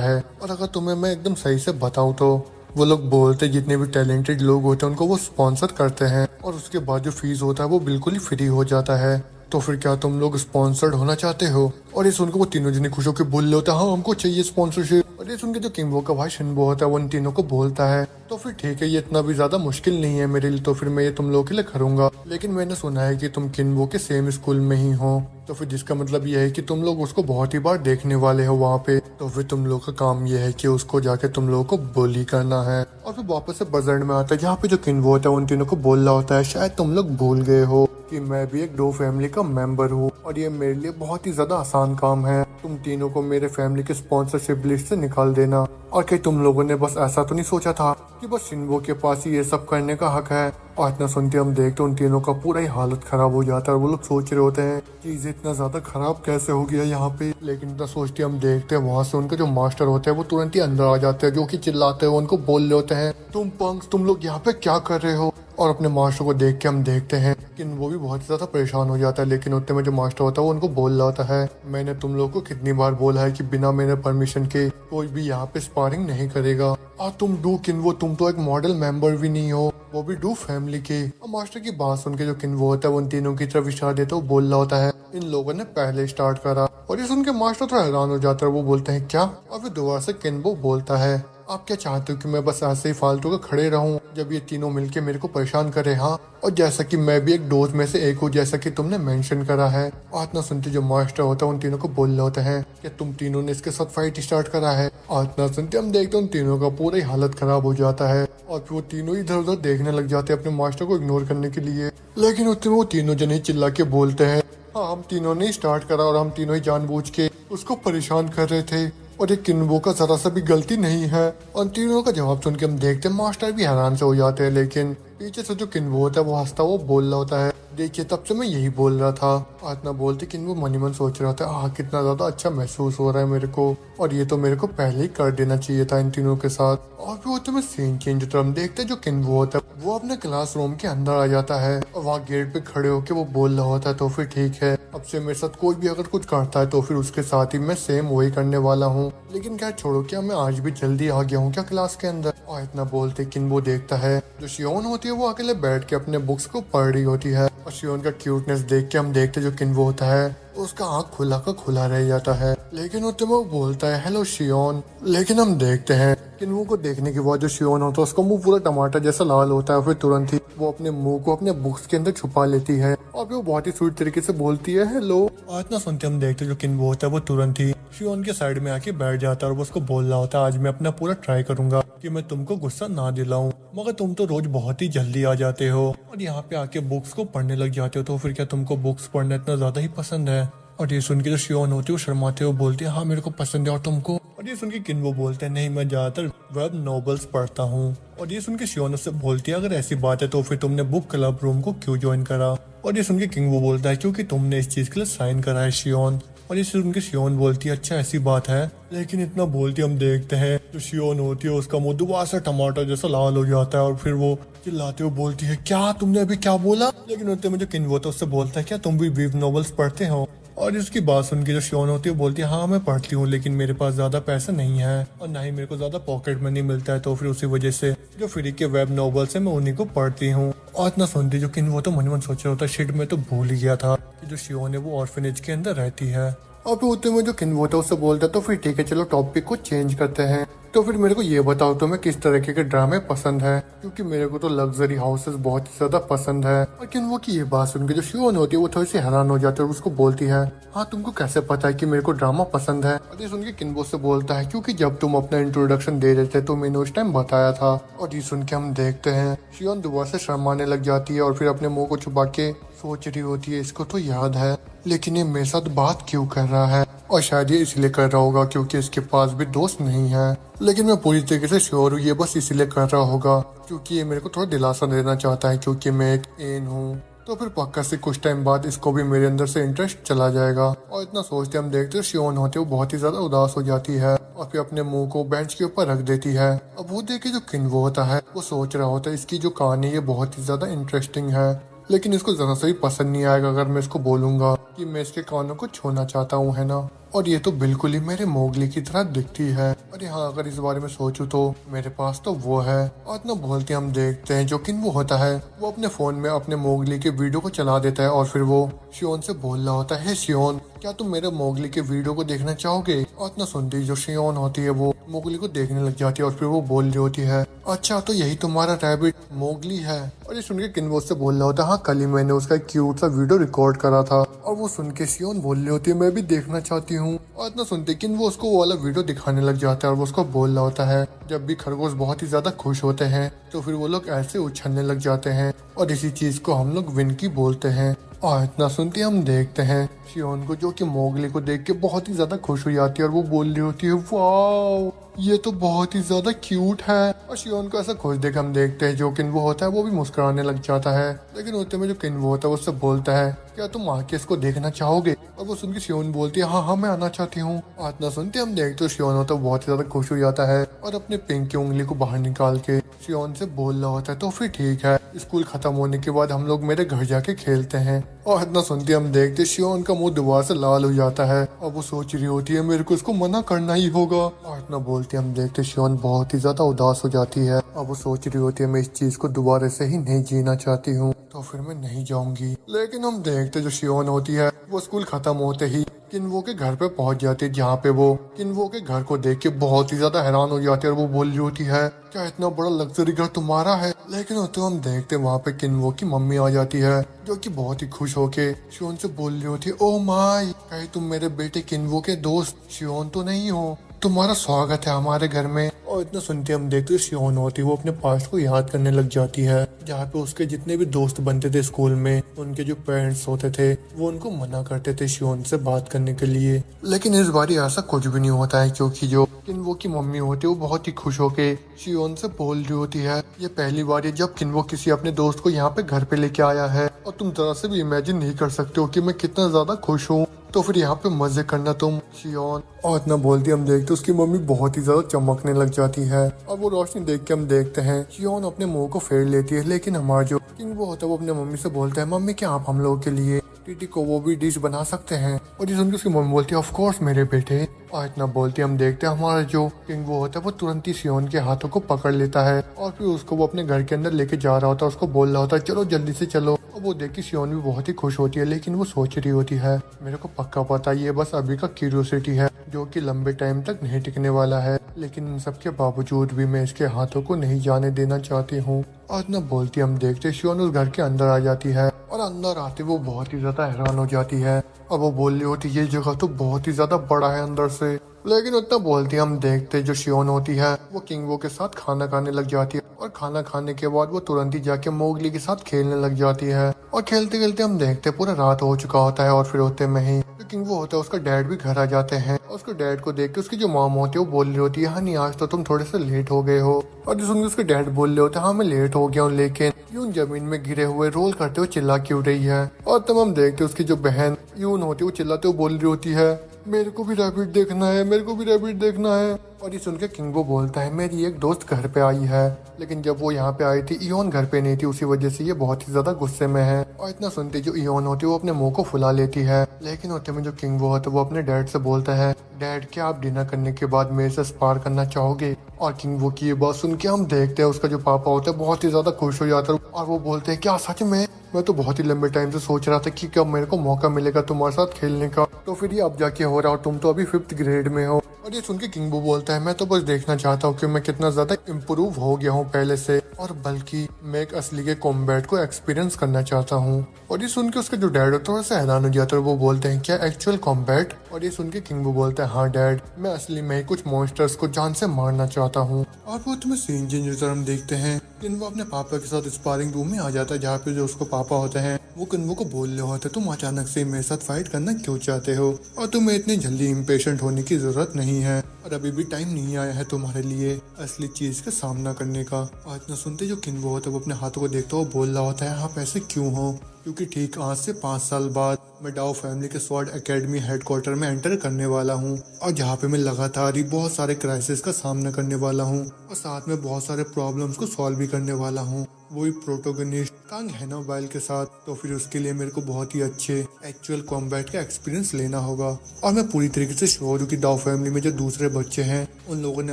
है, और अगर तुम्हें मैं एकदम सही से बताऊं तो वो लोग बोलते जितने भी टैलेंटेड लोग होते हैं उनको वो स्पॉन्सर करते हैं, और उसके बाद जो फीस होता है वो बिल्कुल ही फ्री हो जाता है। तो फिर क्या तुम लोग स्पॉन्सर्ड होना चाहते हो। और ये सुनकर वो तीनों जने खुश होकर बोल रहे होते हैं हाँ हमको चाहिए स्पॉन्सरशिप। और ये सुनकर जो किन्वो का भाई शिनवो होता है वो उन तीनों को बोलता है तो फिर ठीक है ये इतना भी ज्यादा मुश्किल नहीं है मेरे लिए, तो फिर मैं ये तुम लोगों के लिए करूंगा। लेकिन मैंने सुना है कि तुम किन्वो के सेम स्कूल में ही हो, तो फिर जिसका मतलब ये है कि तुम लोग उसको बहुत ही बार देखने वाले हो वहाँ पे, तो फिर तुम लोग का काम ये है कि उसको जाके तुम लोगों को बोली करना है। और फिर वापस से बजट में आता है जहाँ पे जो किन्वो होता है उन तीनों को बोल रहा होता है शायद तुम लोग भूल गए हो कि मैं भी एक डो फैमिली का मेंबर हूँ और ये मेरे लिए बहुत ही ज्यादा आसान काम है, तुम तीनों को मेरे फैमिली के स्पॉन्सरशिप लिस्ट से निकाल देना। और कहीं तुम लोगों ने बस ऐसा तो नहीं सोचा था कि बस शिनवो के पास ही ये सब करने का हक है। और इतना सुनते हम देखते उन तीनों का पूरा ही हालत खराब हो जाता है और वो लोग सोच रहे होते हैं चीजें इतना ज्यादा खराब कैसे हो गया यहाँ पे। लेकिन इतना सोचते हम देखते हैं वहां से उनके जो मास्टर होते हैं वो तुरंत ही अंदर आ जाते हैं जो कि चिल्लाते हैं उनको बोल रहे होते हैं तुम पंक्स तुम लोग यहाँ पे क्या कर रहे हो। और अपने मास्टर को देख के हम देखते हैं कि वो भी बहुत ज्यादा परेशान हो जाता है, लेकिन उतने में जो मास्टर होता है वो उनको बोल रहा होता है मैंने तुम लोग को कितनी बार बोला है कि बिना मेरे परमिशन के कोई भी यहाँ पे स्पारिंग नहीं करेगा, और तुम डू किन्वो तुम तो एक मॉडल मेंबर भी नहीं हो वो भी डू फैमिली के। और मास्टर की बात सुन के जो किन्वो होता है वो उन तीनों की तरफ इशारा देता है वो बोल रहा होता है इन लोगों ने पहले स्टार्ट करा। और ये सुन के मास्टर थोड़ा हैरान हो जाता है वो बोलते हैं क्या, और फिर दोबारा से किन्वो बोलता है आप क्या चाहते हो कि मैं बस ऐसे ही फालतू का खड़े रहूं जब ये तीनों मिलके मेरे को परेशान करे। हाँ और जैसा कि मैं भी एक डोज में से एक हूँ जैसा कि तुमने मेंशन करा है। और इतना सुनते जो मास्टर होता है उन तीनों को बोल रहे होते हैं कि तुम तीनों ने इसके साथ फाइट स्टार्ट करा है। और इतना सुनते हम देखते हैं उन तीनों का पूरा ही हालत खराब हो जाता है और फिर वो तीनों इधर उधर देखने लग जाते हैं अपने मास्टर को इग्नोर करने के लिए। लेकिन उतने वो तीनों जने चिल्ला के बोलते हैं हाँ हम तीनों ने स्टार्ट करा और हम तीनों ही जानबूझ के उसको परेशान कर रहे थे और ये किन्वो का जरा सा भी गलती नहीं है। और तीनों का जवाब सुन के हम देखते हैं मास्टर भी हैरान से हो जाते हैं, लेकिन पीछे से जो किन्वो होता है वो हंसता वो बोल रहा होता है देखिए तब से मैं यही बोल रहा था। और इतना बोलते किन्वो मन ही मन सोच रहा था कितना ज्यादा अच्छा महसूस हो रहा है मेरे को, और ये तो मेरे को पहले ही कर देना चाहिए था इन तीनों के साथ। और फिर होते में सीन चेंज होता है, हम देखते हैं जो किन्वो होता है वो अपने क्लासरूम के अंदर आ जाता है और वहाँ गेट पे खड़े होके वो बोल रहा होता है तो फिर ठीक है अब से मेरे साथ कोई भी अगर कुछ करता है तो फिर उसके साथ ही मैं सेम वही करने वाला हूँ। लेकिन क्या छोड़ो क्या मैं आज भी जल्दी आ गया हूँ क्या क्लास के अंदर। और इतना बोलते किन्वो देखता है जो शियोन होती है वो अकेले बैठ के अपने बुक्स को पढ़ रही होती है और शियोन का क्यूटनेस देख के हम देखते जो किन्वो होता है उसका आँख खुला का खुला रह जाता है। लेकिन उतने वो बोलता है हेलो शियोन। लेकिन हम देखते हैं किन्वो को देखने के बाद जो शियोन होता है उसका मुंह पूरा टमाटर जैसा लाल होता है, फिर तुरंत ही वो अपने मुंह को अपने बुक्स के अंदर छुपा लेती है और फिर वो बहुत ही स्वीट तरीके से बोलती है हेलो। और इतना सुनते हम देखते जो किन्वो होता है वो तुरंत ही शियोन के साइड में आके बैठ जाता है और वो उसको बोल रहा होता है आज मैं अपना पूरा ट्राई करूंगा कि मैं तुमको गुस्सा ना दिलाऊं, मगर तुम तो रोज बहुत ही जल्दी आ जाते हो और यहाँ पे आके बुक्स को पढ़ने लग जाते हो, तो फिर क्या तुमको बुक्स पढ़ना इतना ज्यादा ही पसंद है। और ये सुन के जो शियोन होती है वो शर्माते हुए बोलती है हाँ मेरे को पसंद है और तुमको। और ये सुन के किन्वो बोलते हैं नहीं मैं ज्यादातर वेब नॉवेल्स पढ़ता हूँ। और ये सुन के शियोन उससे बोलती है अगर ऐसी बात है तो फिर तुमने बुक क्लब रूम को क्यों ज्वाइन करा। और ये सुन के किन्वो बोलता है क्योंकि तुमने इस चीज के लिए साइन करा है शियोन। और ये सुन के शियोन बोलती है अच्छा ऐसी बात है। लेकिन इतना बोलती हम देखते हैं जो शियोन होती है उसका मुंह दोबारा से टमाटर जैसा लाल हो जाता है और फिर वो चिल्लाते हुए बोलती है क्या तुमने अभी क्या बोला। लेकिन उतने में जो किन्वो होता है उससे बोलता है क्या तुम भी वेब नॉवेल्स पढ़ते हो। और इसकी बात सुन के जो शियोन होती है वो बोलती है हाँ मैं पढ़ती हूँ लेकिन मेरे पास ज्यादा पैसा नहीं है और ना ही मेरे को ज्यादा पॉकेट मनी मिलता है, तो फिर उसी वजह से जो फ्री के वेब नॉवेल्स है मैं उन्हीं को पढ़ती हूँ। और इतना सुनती जो किन्वो तो मन मन सोच रहा होता है शिट में तो भूल ही गया था कि जो शियोन है वो ऑर्फनेज के अंदर रहती है। और फिर उतने में जो किन्वो था उससे बोलता है तो फिर ठीक है चलो टॉपिक को चेंज करते हैं। तो फिर मेरे को ये बताओ तुम्हें किस तरीके के ड्रामे पसंद है, क्योंकि मेरे को तो लग्जरी हाउसेस बहुत ही ज्यादा पसंद है। और किन्वो की ये बात सुन के जो शियोन होती है वो थोड़ी सी हैरान हो जाती है और उसको बोलती है हाँ तुमको कैसे पता है कि मेरे को ड्रामा पसंद है। और ये सुन के किन्वो से बोलता है क्योंकि जब तुम अपना इंट्रोडक्शन दे रहे थे तो मैंने उस टाइम बताया था। और ये सुन के हम देखते हैं शियोन दोबारा से शर्माने लग जाती है और फिर अपने मुंह को छुपा के सोच रही होती है इसको तो याद है लेकिन ये मेरे साथ बात क्यों कर रहा है। और शायद ये इसलिए कर रहा होगा क्योंकि इसके पास भी दोस्त नहीं है। लेकिन मैं पूरी तरीके से श्योर हूँ ये बस इसलिए कर रहा होगा क्योंकि ये मेरे को थोड़ा दिलासा देना चाहता है क्योंकि मैं एक एन हूँ। तो फिर पक्का से कुछ टाइम बाद इसको भी मेरे अंदर से इंटरेस्ट चला जाएगा। और इतना सोचते हम देखते हैं शियोन होते वो बहुत ही ज्यादा उदास हो जाती है और फिर अपने मुंह को बेंच के ऊपर रख देती है। अब वो देखे जो किन्वो होता है वो सोच रहा होता है इसकी जो कहानी है बहुत ही ज्यादा इंटरेस्टिंग है, लेकिन इसको जरा सा भी पसंद नहीं आएगा अगर मैं इसको बोलूंगा कि मैं इसके कानों को छूना चाहता हूँ, है ना। और ये तो बिल्कुल ही मेरे मोगली की तरह दिखती है। अरे हाँ, अगर इस बारे में सोचूं तो मेरे पास तो वो है। और इतना बोलते हम देखते हैं जो कि वो होता है वो अपने फोन में अपने मोगली के वीडियो को चला देता है और फिर वो शियोन से बोल रहा होता है, शियोन क्या तुम मेरे मोगली के वीडियो को देखना चाहोगे। और इतना सुनते ही जो शियोन होती है वो मोगली को देखने लग जाती है और फिर वो बोल रही होती है, अच्छा तो यही तुम्हारा रैबिट मोगली है। और ये सुन के किन्वो से बोल रहा होता है, हाँ कल ही मैंने उसका एक क्यूट सा वीडियो रिकॉर्ड करा था। और वो सुन के शियोन बोल रही होती है, मैं भी देखना चाहती हूँ। और इतना सुनते किन्वो उसको वो वाला वीडियो दिखाने लग जाता है और वो उसको बोल रहा होता है, जब भी खरगोश बहुत ही ज्यादा खुश होते हैं तो फिर वो लोग ऐसे उछलने लग जाते हैं और इसी चीज को हम लोग विनकी बोलते हैं। और इतना सुनते हम देखते हैं शियोन को जो कि मोगली को देख के बहुत ही ज्यादा खुश हो जाती है और वो बोल रही होती है, वाओ ये तो बहुत ही ज्यादा क्यूट है। और शियोन को ऐसा खुश देख हम देखते हैं जो किन्वो होता है वो भी मुस्कुराने लग जाता है। लेकिन होते में जो किन्वो होता है उससे बोलता है, क्या तुम आके इसको देखना चाहोगे। और वो सुन के शियोन बोलती है, हाँ हाँ मैं आना चाहती हूँ। और इतना सुनते हम देखते शियोन होता है बहुत ही ज्यादा खुश हो जाता है और अपने पिंक की उंगली को बाहर निकाल के शियोन से बोल रहा होता है, तो फिर ठीक है स्कूल खत्म होने के बाद हम लोग मेरे घर जाके खेलते हैं। और इतना सुनते हम देखते शियोन का मुंह दोबारा से लाल हो जाता है और वो सोच रही होती है मेरे को इसको मना करना ही होगा। और इतना बोलते हम देखते शियोन बहुत ही ज्यादा उदास हो जाती है और वो सोच रही होती है मैं इस चीज को दोबारा से ही नहीं जीना चाहती हूँ तो फिर मैं नहीं जाऊंगी। लेकिन हम देखते जो शियोन होती है वो स्कूल खत्म होते ही किन्वो के घर पे पहुंच जाती है, जहाँ पे वो किन्वो के घर को देख के बहुत ही ज्यादा हैरान हो जाती है और वो बोल रही होती है, क्या इतना बड़ा लग्जरी घर तुम्हारा है। लेकिन तो हम देखते वहाँ पे किन्वो की मम्मी आ जाती है जो कि बहुत ही खुश होके शियोन से बोल रही होती है, ओ माय कहीं तुम मेरे बेटे किन्वो के दोस्त शियोन तो नहीं हो, तुम्हारा स्वागत है हमारे घर में। और इतना सुनते हम देखते शियोन होती वो अपने पास्ट को याद करने लग जाती है जहाँ पे उसके जितने भी दोस्त बनते थे स्कूल में, उनके जो पेरेंट्स होते थे वो उनको मना करते थे शियोन से बात करने के लिए। लेकिन इस बार ऐसा कुछ भी नहीं होता है क्योंकि जो किन्वो की मम्मी होती है वो बहुत ही खुश होके शियोन से बोल रही होती है, ये पहली बार है जब किन्वो किसी अपने दोस्त को यहाँ पे घर पे लेके आया है और तुम जरा से भी इमेजिन नहीं कर सकते हो कि मैं कितना ज्यादा खुश हूँ, तो फिर यहाँ पे मजे करना तुम शियोन। और इतना बोलती हम देखते उसकी मम्मी बहुत ही ज्यादा चमकने लग जाती है और वो रोशनी देख के हम देखते हैं शियोन अपने मुंह को फेर लेती है। लेकिन हमारा जो किन्वो होता है वो अपने मम्मी से बोलता है, मम्मी क्या आप हम लोगों के लिए टीटी को वो भी डिश बना सकते हैं। और ये सुनकर उसकी मम्मी बोलती है, ऑफ कोर्स मेरे बेटे। और इतना बोलते हम देखते हैं हमारा जो किन्वो होता है वो तुरंत ही शियोन के हाथों को पकड़ लेता है और फिर उसको वो अपने घर के अंदर लेके जा रहा होता है, उसको बोल रहा होता है चलो जल्दी से चलो। और वो देख के शियोन भी बहुत ही खुश होती है, लेकिन वो सोच रही होती है मेरे को पक्का पता ये बस अभी का क्यूरियोसिटी है जो कि लंबे टाइम तक नहीं टिकने वाला है, लेकिन इन सब के बावजूद भी मैं इसके हाथों को नहीं जाने देना चाहती हूँ। और इतना बोलती हम देखते शियोन उस घर के अंदर आ जाती है और अंदर आते वो बहुत ही ज्यादा हैरान हो जाती है और वो बोल रही होती ये जगह तो बहुत ही ज्यादा बड़ा है अंदर से। लेकिन उतना बोलती हम देखते जो शियोन होती है वो किन्वो के साथ खाना खाने लग जाती है और खाना खाने के बाद वो तुरंत ही जाके मोगली के साथ खेलने लग जाती है। और खेलते खेलते हम देखते पूरा रात हो चुका होता है और फिर होते में ही जो किन्वो होता है उसका डैड भी घर आ जाते हैं और उसके डैड को देख के उसकी जो मॉम होती है वो बोल रही होती है, हनी आज तो तुम थोड़े से लेट हो गए हो। और जो सुन उसके डैड बोल रहे होते हैं, हाँ मैं लेट हो गया हूँ, लेकिन यून जमीन में गिरे हुए रोल करते हुए चिल्ला क्यों रही है। और तब हम देखते उसकी जो बहन यून होती है वो चिल्लाते हुए बोल रही होती है, मेरे को भी रैबिट देखना है, मेरे को भी रैबिट देखना है। और ये सुन के किन्वो बोलता है मेरी एक दोस्त घर पे आई है, लेकिन जब वो यहाँ पे आई थी इयोन घर पे नहीं थी, उसी वजह से ये बहुत ही ज्यादा गुस्से में है। और इतना सुनते जो इयोन होती है वो अपने मुंह को फुला लेती है। लेकिन होते में जो किन्वो होता है वो अपने डैड से बोलता है, डैड क्या आप डिनर करने के बाद मेरे से स्पार करना चाहोगे। और किन्वो की ये बात सुन के हम देखते हैं उसका जो पापा होता है बहुत ही ज्यादा खुश हो जाता है और वो बोलते हैं, क्या सच में, मैं तो बहुत ही लंबे टाइम से सोच रहा था कि कब मेरे को मौका मिलेगा तुम्हारे साथ खेलने का, तो फिर ये अब जाके हो रहा और तुम तो अभी 5th ग्रेड में हो। और ये सुन के किन्वो बोलता है, मैं तो बस देखना चाहता हूँ कि मैं कितना ज्यादा इम्प्रूव हो गया हूँ पहले से, और बल्कि मैं एक असली के कॉम्बैट को एक्सपीरियंस करना चाहता हूँ। और ये सुन के उसके जो डैड होता है थोड़ा सा हैरान हो जाता है, वो बोलते हैं क्या एक्चुअल कॉम्बैट। और ये सुन के किन्वो बोलता है, हाँ डैड मैं असली में ही कुछ मॉन्स्टर्स को जान से मारना चाहता हूँ। और वो तुम्हें सीन चेंज हम देखते हैं किन्वो अपने पापा के साथ स्पारिंग रूम में आ जाता है जहाँ पे जो उसको पापा होते हैं वो किन्वो को बोल रहे होते हैं, तुम अचानक से मेरे साथ फाइट करना क्यों चाहते हो और तुम्हें इतनी जल्दी इम्पेशेंट होने की जरूरत नहीं है और अभी भी टाइम नहीं आया है तुम्हारे लिए असली चीज का सामना करने का। और इतना सुनते जो किन्वो होता है वो अपने हाथों को देखता है, वो बोल रहा होता है आप ऐसे क्यों हो, क्योंकि ठीक आज से 5 साल बाद मैं डाओ फैमिली के स्वॉर्ड एकेडमी हेडक्वार्टर में एंटर करने वाला हूँ और जहाँ पे मैं लगातार ही बहुत सारे क्राइसिस का सामना करने वाला हूँ और साथ में बहुत सारे प्रॉब्लम्स को सॉल्व भी करने वाला हूँ, वही प्रोटोगनिस्ट कांग हेनाबाइल के साथ। तो फिर उसके लिए मेरे को बहुत ही अच्छे एक्चुअल कॉम्बैट का एक्सपीरियंस लेना होगा और मैं पूरी तरीके से श्योर हूँ कि डाओ फैमिली में जो दूसरे बच्चे हैं उन लोगों ने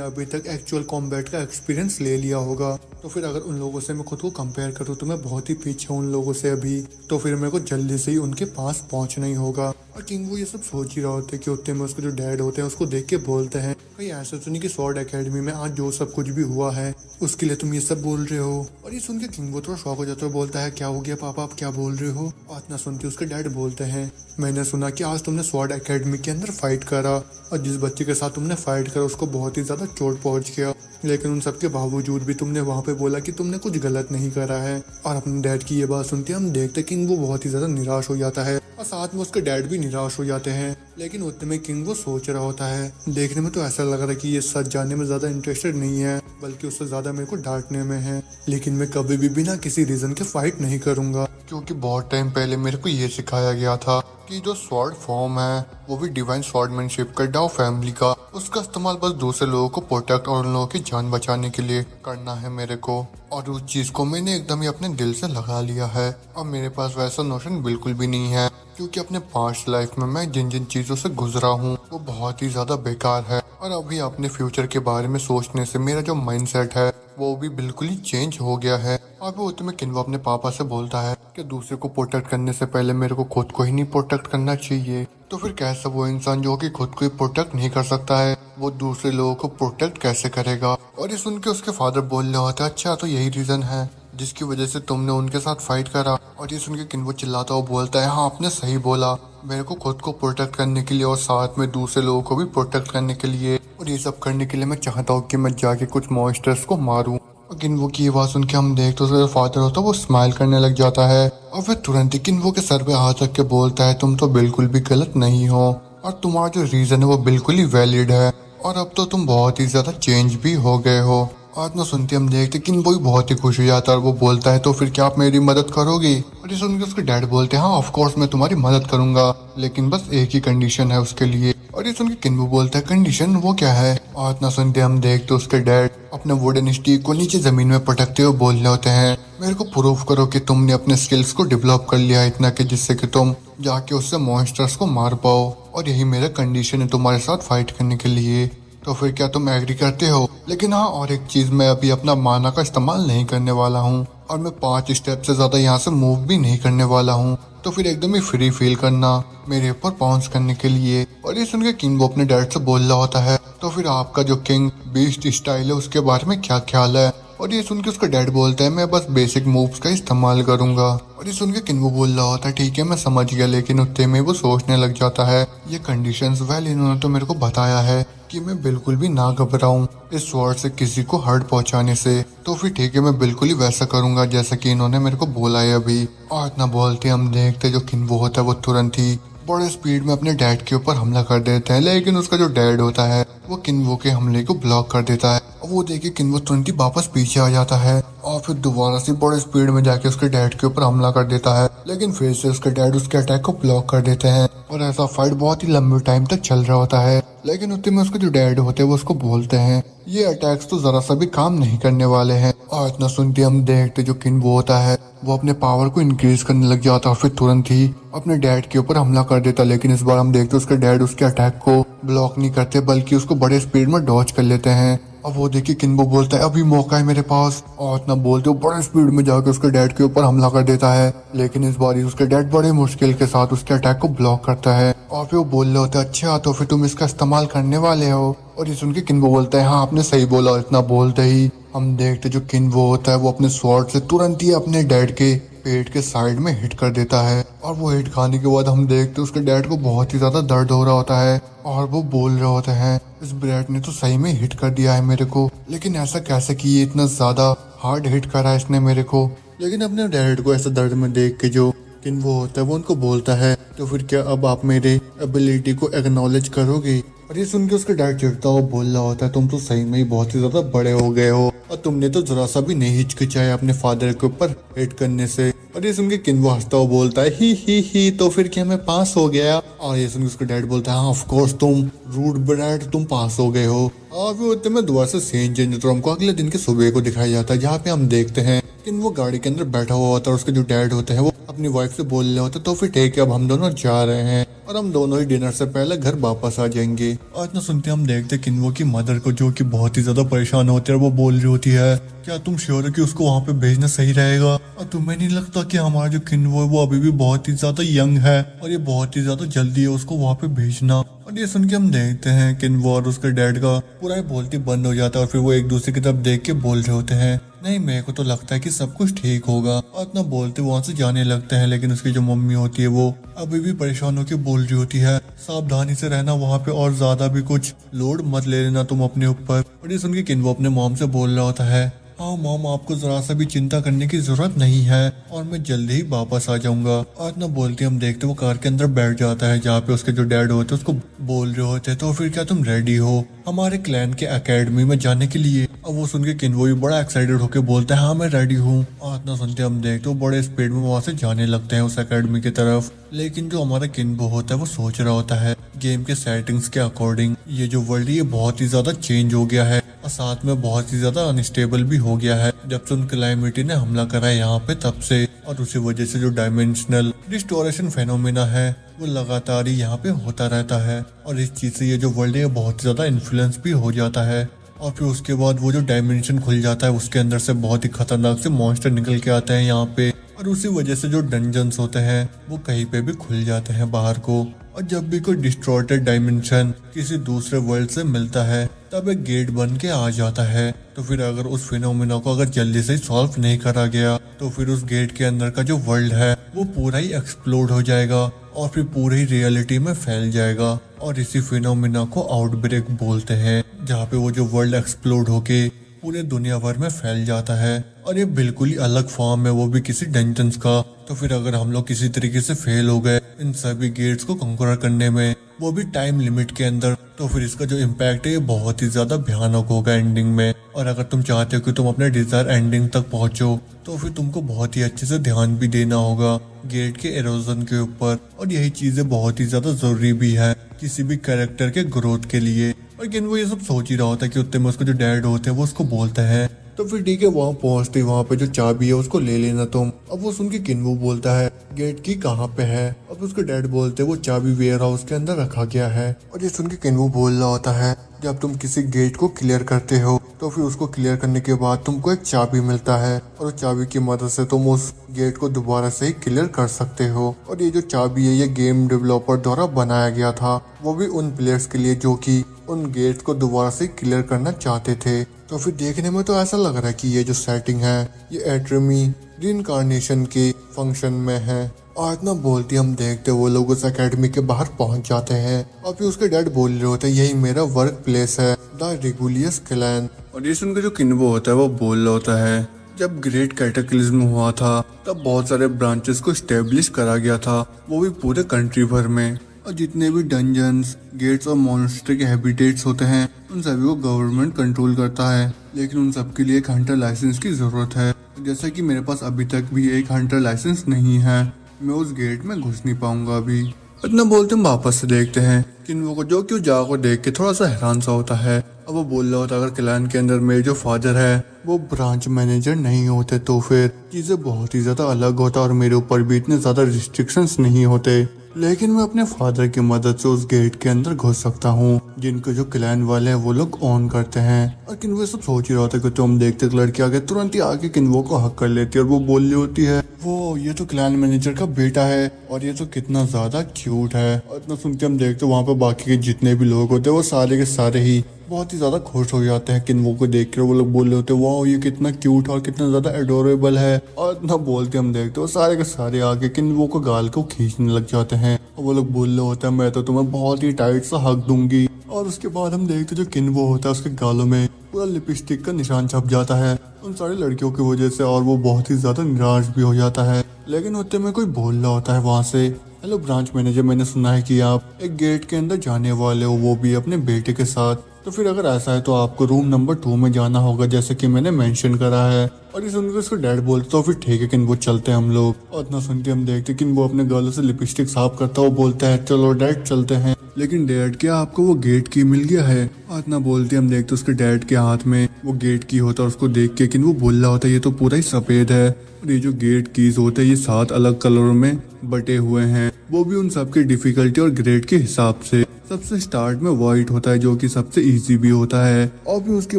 अभी तक एक्चुअल कॉम्बैट का एक्सपीरियंस ले लिया होगा। तो फिर अगर उन लोगों से मैं खुद को कंपेयर करूँ तो मैं बहुत ही पीछे हूँ उन लोगों से अभी, तो फिर मेरे को जल्दी से ही उनके पास पहुंचना ही होगा। और किंग वो ये सब सोच ही रहा होता है कि उतने में उसके जो डैड होते हैं उसको देख के बोलते हैं कहीं ऐसा तो नहीं कि स्वॉर्ड एकेडमी में आज जो सब कुछ भी हुआ है उसके लिए तुम ये सब बोल रहे हो। और ये सुन के किंग वो थोड़ा शॉक हो जाता है, बोलता है क्या हो गया पापा आप क्या बोल रहे हो। और इतना सुनते उसके डैड बोलते हैं मैंने सुना कि आज तुमने स्वॉर्ड एकेडमी के अंदर फाइट करा और जिस बच्चे के साथ तुमने फाइट करा उसको बहुत ही ज्यादा चोट पहुंच गया, लेकिन उन सबके बावजूद भी तुमने वहाँ पे बोला कि तुमने कुछ गलत नहीं करा है। और अपने डैड की ये बात सुनते हम देखते किंग वो बहुत ही ज्यादा निराश हो जाता है और साथ में उसके डैड भी निराश हो जाते हैं। लेकिन उतने में किंग वो सोच रहा होता है, देखने में तो ऐसा लग रहा है कि ये सच जानने में ज्यादा इंटरेस्टेड नहीं है बल्कि उससे ज्यादा मेरे को डांटने में है, लेकिन मैं कभी भी बिना किसी रीजन के फाइट नहीं करूंगा क्योंकि बहुत टाइम पहले मेरे को ये सिखाया गया था कि जो स्वॉर्ड फॉर्म है वो भी डिवाइन स्वॉर्डमैनशिप का डाओ फैमिली का, उसका इस्तेमाल बस दूसरे लोगों को प्रोटेक्ट और उन लोगों की जान बचाने के लिए करना है मेरे को। और उस चीज को मैंने एकदम ही अपने दिल से लगा लिया है और मेरे पास वैसा नोशन बिल्कुल भी नहीं है क्योंकि अपने पास्ट लाइफ में मैं जिन जिन चीजों से गुजरा हूँ वो बहुत ही ज्यादा बेकार है और अभी अपने फ्यूचर के बारे में सोचने से मेरा जो माइंडसेट है वो भी बिल्कुल ही चेंज हो गया है। और वो उतने में किन्वो अपने पापा से बोलता है कि दूसरे को प्रोटेक्ट करने से पहले मेरे को खुद को ही नहीं प्रोटेक्ट करना चाहिए। तो फिर कैसा वो इंसान जो कि खुद को ही प्रोटेक्ट नहीं कर सकता है वो दूसरे लोगों को प्रोटेक्ट कैसे करेगा। और ये सुन के उसके फादर बोल रहे होते हैं अच्छा तो यही रीजन है जिसकी वजह से तुमने उनके साथ फाइट करा। और ये सुन के किन्वो चिल्लाता हुआ बोलता है हाँ आपने सही बोला, मेरे को खुद को प्रोटेक्ट करने के लिए और साथ में दूसरे लोगों को भी प्रोटेक्ट करने के लिए और ये सब करने के लिए मैं चाहता हूँ कि मैं जाके कुछ मॉन्स्टर्स को मारूं। और किन्वो की ये बात सुन के हम देखते तो फादर होता है वो स्माइल करने लग जाता है और फिर तुरंत ही किन्वो के सर पे हाथ रख के बोलता है तुम तो बिल्कुल भी गलत नहीं हो और तुम्हारा जो रीजन है वो बिल्कुल ही वैलिड है और अब तो तुम बहुत ही ज्यादा चेंज भी हो गए हो। और ना सुनते हम देखते किन्वो भी बहुत ही खुश हो जाता है और वो बोलता है तो फिर क्या आप मेरी मदद करोगे। और ये सुन के उसके डैड बोलते हैं हाँ ऑफ कोर्स मैं तुम्हारी मदद करूंगा लेकिन बस एक ही कंडीशन है उसके लिए। और ये सुन के किन्वो बोलता है कंडीशन वो क्या है। और इतना सुनते हम देखते उसके डैड अपने वुडन स्टिक को नीचे जमीन में पटकते हुए बोल रहे होते हैं मेरे को प्रूफ करो कि तुमने अपने स्किल्स को डेवलप कर लिया इतना कि जिससे कि तुम जाके उससे मॉन्स्टर्स को मार पाओ और यही मेरा कंडीशन है तुम्हारे साथ फाइट करने के लिए। तो फिर क्या तुम एग्री करते हो। लेकिन हाँ और एक चीज मैं अभी अपना माना का इस्तेमाल नहीं करने वाला हूँ और मैं 5 स्टेप से ज्यादा यहाँ से मूव भी नहीं करने वाला हूँ, तो फिर एकदम ही फ्री फील करना मेरे ऊपर बाउंस करने के लिए। और ये सुन के किंग अपने डैड से बोल रहा होता है तो फिर आपका जो किंग बीस्ट स्टाइल है उसके बारे में क्या ख्याल है। और ये सुन के उसका डैड बोलता है मैं बस बेसिक मूव्स का इस्तेमाल करूंगा। और ये सुन के किन्वो बोल रहा होता है ठीक है मैं समझ गया, लेकिन उतने में वो सोचने लग जाता है ये कंडीशंस वेल इन्होंने तो मेरे को बताया है कि मैं बिल्कुल भी ना घबराऊं इस स्वॉर्ड से किसी को हर्ट पहुंचाने से, तो फिर ठीक है मैं बिल्कुल ही वैसा करूंगा जैसा कि इन्होंने मेरे को बोला है अभी। और इतना बोलते हम देखते जो किन्वो होता है वो तुरंत ही बड़े स्पीड में अपने डैड के ऊपर हमला कर देते हैं, लेकिन उसका जो डैड होता है वो किन्वो के हमले को ब्लॉक कर देता है। और वो देखिए किन्वो तुरंत ही वापस पीछे आ जाता है और फिर दोबारा से बड़े स्पीड में जाके उसके डैड के ऊपर हमला कर देता है, लेकिन फिर से उसके डैड उसके अटैक को ब्लॉक कर देते हैं। और ऐसा फाइट बहुत ही लंबे टाइम तक चल रहा होता है, लेकिन उतने में उसके जो डैड होते हैं वो उसको बोलते हैं ये अटैक्स तो जरा सा भी काम नहीं करने वाले हैं। और इतना सुनते हम देखते जो किन्वो होता है वो अपने पावर को इंक्रीज करने लग जाता है और फिर तुरंत ही अपने डैड के ऊपर हमला कर देता, लेकिन इस बार हम देखते उसके डैड उसके अटैक को ब्लॉक नहीं करते बल्कि उसको बड़े स्पीड में डॉज कर लेते हैं। अब वो देखिए किन्वो बोलता है अभी मौका है मेरे पास, और इतना बोलते वो बड़े स्पीड में जाकर उसके डैड के ऊपर हमला कर देता है, लेकिन इस बार उसके डैड बड़े मुश्किल के साथ उसके अटैक को ब्लॉक करता है। और फिर वो बोल रहे होते हैं अच्छा तो फिर तुम इसका इस्तेमाल करने वाले हो। और ये सुन के किन्वो बोलता है हाँ आपने सही बोला। और इतना बोलते ही हम देखते जो किन्वो होता है वो अपने स्वॉर्ड से तुरंत ही अपने डैड के पेट के साइड में हिट कर देता है। और वो हिट खाने के बाद हम देखते उसके डैड को बहुत ही ज्यादा दर्द हो रहा होता है और वो बोल रहे होते हैं इस ब्रैट ने तो सही में हिट कर दिया है मेरे को, लेकिन ऐसा कैसे कि ये इतना ज्यादा हार्ड हिट करा इसने मेरे को। लेकिन अपने डैड को ऐसा दर्द में देख के जो किन्वो होता है वो उनको बोलता है, तो फिर क्या अब आप मेरे एबिलिटी को एक्नॉलेज करोगे? और ये सुन के उसका डैड चिढ़ता हुआ बोल रहा होता है, तुम तो सही में ही बहुत ही ज्यादा बड़े हो गए हो और तुमने तो जरा सा भी नहीं हिचकिचाया अपने फादर के ऊपर हिट करने से। और ये सुन के किन्वो हंसता हुआ बोलता है, ही तो फिर क्या मैं पास हो गया? और ये सुन के उसका डैड बोलता है, हाँ ऑफ कोर्स तुम रूड ब्रैड तुम पास हो गए हो। और फिर उतने में दोबारा से सीन चेंज होता है, हमको अगले दिन के सुबह को दिखाया जाता है, जहाँ पे हम देखते हैं कि वो गाड़ी के अंदर बैठा हुआ होता है और उसके जो डैड होते हैं वो अपनी वाइफ से बोल रहे होते हैं, तो फिर ठीक है अब हम दोनों जा रहे हैं और हम दोनों ही डिनर से पहले घर वापस आ जाएंगे। और इतना सुनते हम देखते हैं किन्वो की मदर को, जो कि बहुत ही ज्यादा परेशान होती है और वो बोल रही होती है, क्या तुम श्योर हो कि उसको वहाँ पे भेजना सही रहेगा? और तुम्हें नहीं लगता कि हमारा जो किन्वो है वो अभी भी बहुत ही ज्यादा यंग है और ये बहुत ही ज्यादा जल्दी है उसको वहाँ पे भेजना? और ये सुन के हम देखते हैं किन्वो और उसके डैड का पूरा ही बोलती बंद हो जाता है और फिर वो एक दूसरे की तरफ देख के बोल रहे होते हैं, नहीं मेरे को तो लगता है कि सब कुछ ठीक होगा। और इतना बोलते वहां से जाने लगते हैं, लेकिन उसकी जो मम्मी होती है वो अभी भी परेशान होकर बोल रही होती है, सावधानी से रहना वहाँ पे और ज्यादा भी कुछ लोड मत ले लेना तुम अपने ऊपर। और ये सुन के किन्वो अपने मॉम से बोल रहा होता है, हाँ मॉम आपको जरा सा भी चिंता करने की जरूरत नहीं है और मैं जल्दी ही वापस आ जाऊंगा। आज ना बोलते हम देखते वो कार के अंदर बैठ जाता है जहाँ पे उसके जो डैड होते हैं उसको बोल रहे होते हैं, तो फिर क्या तुम रेडी हो हमारे क्लैन के एकेडमी में जाने के लिए? अब वो सुन के किन्वो भी बड़ा एक्साइटेड होकर बोलता है, हाँ मैं रेडी हूँ। आज ना सुनते हम देखते वो बड़े स्पीड में वहाँ से जाने लगते हैं उस एकेडमी की तरफ। लेकिन जो हमारा किन्वो होता है वो सोच रहा होता है, गेम के सेटिंग्स के अकॉर्डिंग ये जो वर्ल्ड है ये बहुत ही ज्यादा चेंज हो गया है और साथ में बहुत ही ज्यादा अनस्टेबल भी हो गया है जब से उन क्लाइमेटी ने हमला करा है यहाँ पे तब से। और उसी वजह से जो डायमेंशनल डिस्टोरेशन फेनोमेना है वो लगातार ही यहाँ पे होता रहता है और इस चीज से ये जो वर्ल्ड है बहुत ही ज्यादा इन्फ्लुएंस भी हो जाता है। और फिर उसके बाद वो जो डायमेंशन खुल जाता है उसके अंदर से बहुत ही खतरनाक से मॉन्स्टर निकल के आते हैं यहाँ पे, और उसी वजह से जो डंजन्स होते हैं वो कहीं पे भी खुल जाते हैं बाहर को। और जब भी कोई डिस्टॉर्टेड डायमेंशन किसी दूसरे वर्ल्ड से मिलता है तब एक गेट बन के आ जाता है। तो फिर अगर उस फिनोमिना को अगर जल्दी से सॉल्व नहीं करा गया तो फिर उस गेट के अंदर का जो वर्ल्ड है वो पूरा ही एक्सप्लोड हो जाएगा और फिर पूरी ही रियलिटी में फैल जाएगा। और इसी फिनोमिना को आउटब्रेक बोलते हैं, जहाँ पे वो जो वर्ल्ड एक्सप्लोड होके पूरे दुनिया भर में फैल जाता है और ये बिल्कुल ही अलग फॉर्म है, वो भी किसी डंजन्स का। तो फिर अगर हम लोग किसी तरीके से फेल हो गए इन सभी गेट्स को कंक्वर करने में, वो भी टाइम लिमिट के अंदर, तो फिर इसका जो इम्पैक्ट है ये बहुत ही ज्यादा भयानक होगा एंडिंग में। और अगर तुम चाहते हो कि तुम अपने डिजायर एंडिंग तक पहुंचो तो फिर तुमको बहुत ही अच्छे से ध्यान भी देना होगा गेट के एरोजन के ऊपर। और यही चीजें बहुत ही ज्यादा जरूरी भी है किसी भी कैरेक्टर के ग्रोथ के लिए। और लेकिन वो ये सब सोच ही रहा होता है कि उतने में उसके जो डैड होते हैं वो उसको बोलते हैं, तो फिर ठीक है वहाँ पहुँचते वहाँ पे जो चाबी है उसको ले लेना तुम। अब वो सुन के किन्वो बोलता है, गेट की कहाँ पे है? अब उसके डैड बोलते हैं वो चाबी वेयर हाउस के अंदर रखा गया है। और ये सुन के किन्वो बोल रहा होता है, जब तुम किसी गेट को क्लियर करते हो तो फिर उसको क्लियर करने के बाद तुमको एक चाबी मिलता है और उस चाबी की मदद से तुम उस गेट को दोबारा से ही क्लियर कर सकते हो। और ये जो चाबी है ये गेम डेवलपर द्वारा बनाया गया था, वो भी उन प्लेयर्स के लिए जो कि उन गेट्स को दोबारा से क्लियर करना चाहते थे। तो फिर देखने में तो ऐसा लग रहा है कि ये जो सेटिंग है ये एट्रमी रीइंकार्नेशन के फंक्शन में है। और इतना बोलती हम देखते वो लोग उस एकेडमी के बाहर पहुंच जाते हैं और फिर उसके डैड बोल रहे होते हैं, यही मेरा वर्क प्लेस है, द रेगुलियस क्लैन। और ये सुनकर जो किन्वो होता है वो बोल रहा होता है, जब ग्रेट कैटेक्लिज्म हुआ था तब बहुत सारे ब्रांचेस को स्टेब्लिश करा गया था, वो भी पूरे कंट्री भर में। और जितने भी डंजन्स, गेट्स और मॉन्स्टर के हैबिटेट्स होते हैं उन सभी को गवर्नमेंट कंट्रोल करता है, लेकिन उन सब के लिए एक हंटर लाइसेंस की जरूरत है। जैसा कि मेरे पास अभी तक भी एक हंटर लाइसेंस नहीं है, मैं उस गेट में घुस नहीं पाऊंगा अभी। इतना बोलते हम वापस से देखते हैं किन्वो को, जो कि उस जगह को देख के थोड़ा सा हैरान सा होता है। अब वो बोल रहा होता है, अगर क्लैन के अंदर मेरे जो फादर है वो ब्रांच मैनेजर नहीं होते तो फिर चीजें बहुत ही ज्यादा अलग होता और मेरे ऊपर भी इतने ज्यादा रिस्ट्रिक्शंस नहीं होते, लेकिन मैं अपने फादर की मदद से उस गेट के अंदर घुस सकता हूँ जिनको जो क्लैन वाले हैं वो लोग ऑन करते हैं। और किन्वो सब सोच ही रहा होता है कि तुम देखते लड़की आगे तुरंत ही आके किन्वो को हक कर लेती है और वो बोल रही होती है, वो ये तो क्लैन मैनेजर का बेटा है और ये तो कितना ज्यादा क्यूट है। और इतना सुनते हम देखते वहाँ पे बाकी के जितने भी लोग होते हैं वो सारे के सारे ही बहुत ही ज्यादा खुश हो जाते हैं किन्वो को देख कर। वो लोग बोल रहे होते हैं, वाह ये कितना क्यूट और कितना ज्यादा एडोरेबल है। और इतना बोलते हम देखते वो सारे के सारे आके किन्वो को गाल को खींचने लग जाते हैं और वो लोग बोल रहे होते हैं, मैं तो तुम्हें बहुत ही टाइट सा हक दूंगी। और उसके बाद हम देखते जो किन्वो होता है उसके गालों में पूरा लिपस्टिक का निशान छप जाता है उन सारी लड़कियों की वजह से, और वो बहुत ही ज्यादा निराश भी हो जाता है। लेकिन उतने में कोई बोल रहा होता है वहाँ से, हेलो ब्रांच मैनेजर, मैंने सुना है कि आप एक गेट के अंदर जाने वाले हो, वो भी अपने बेटे के साथ। तो फिर अगर ऐसा है तो आपको रूम नंबर 2 में जाना होगा जैसे कि मैंने मेंशन करा है। और ये सुनकर उसको डैड बोलते तो फिर ठीक है किन्वो चलते हैं हम लोग। और इतना सुनते हम देखते कि वो अपने गालों से लिपस्टिक साफ करता हुआ बोलता है चलो डैड चलते हैं। लेकिन डैड क्या आपको वो गेट की मिल गया है? और इतना बोलते हम देखते उसके डैड के हाथ में वो गेट की होता है। उसको देख के किन्वो बोल रहा होता है ये तो पूरा ही सफेद है, और ये जो गेट कीज होते हैं ये 7 अलग कलरों में बटे हुए हैं, वो भी उन सबकी डिफिकल्टी और ग्रेड के हिसाब से। सबसे स्टार्ट में व्हाइट होता है जो कि सबसे इजी भी होता है, और फिर उसके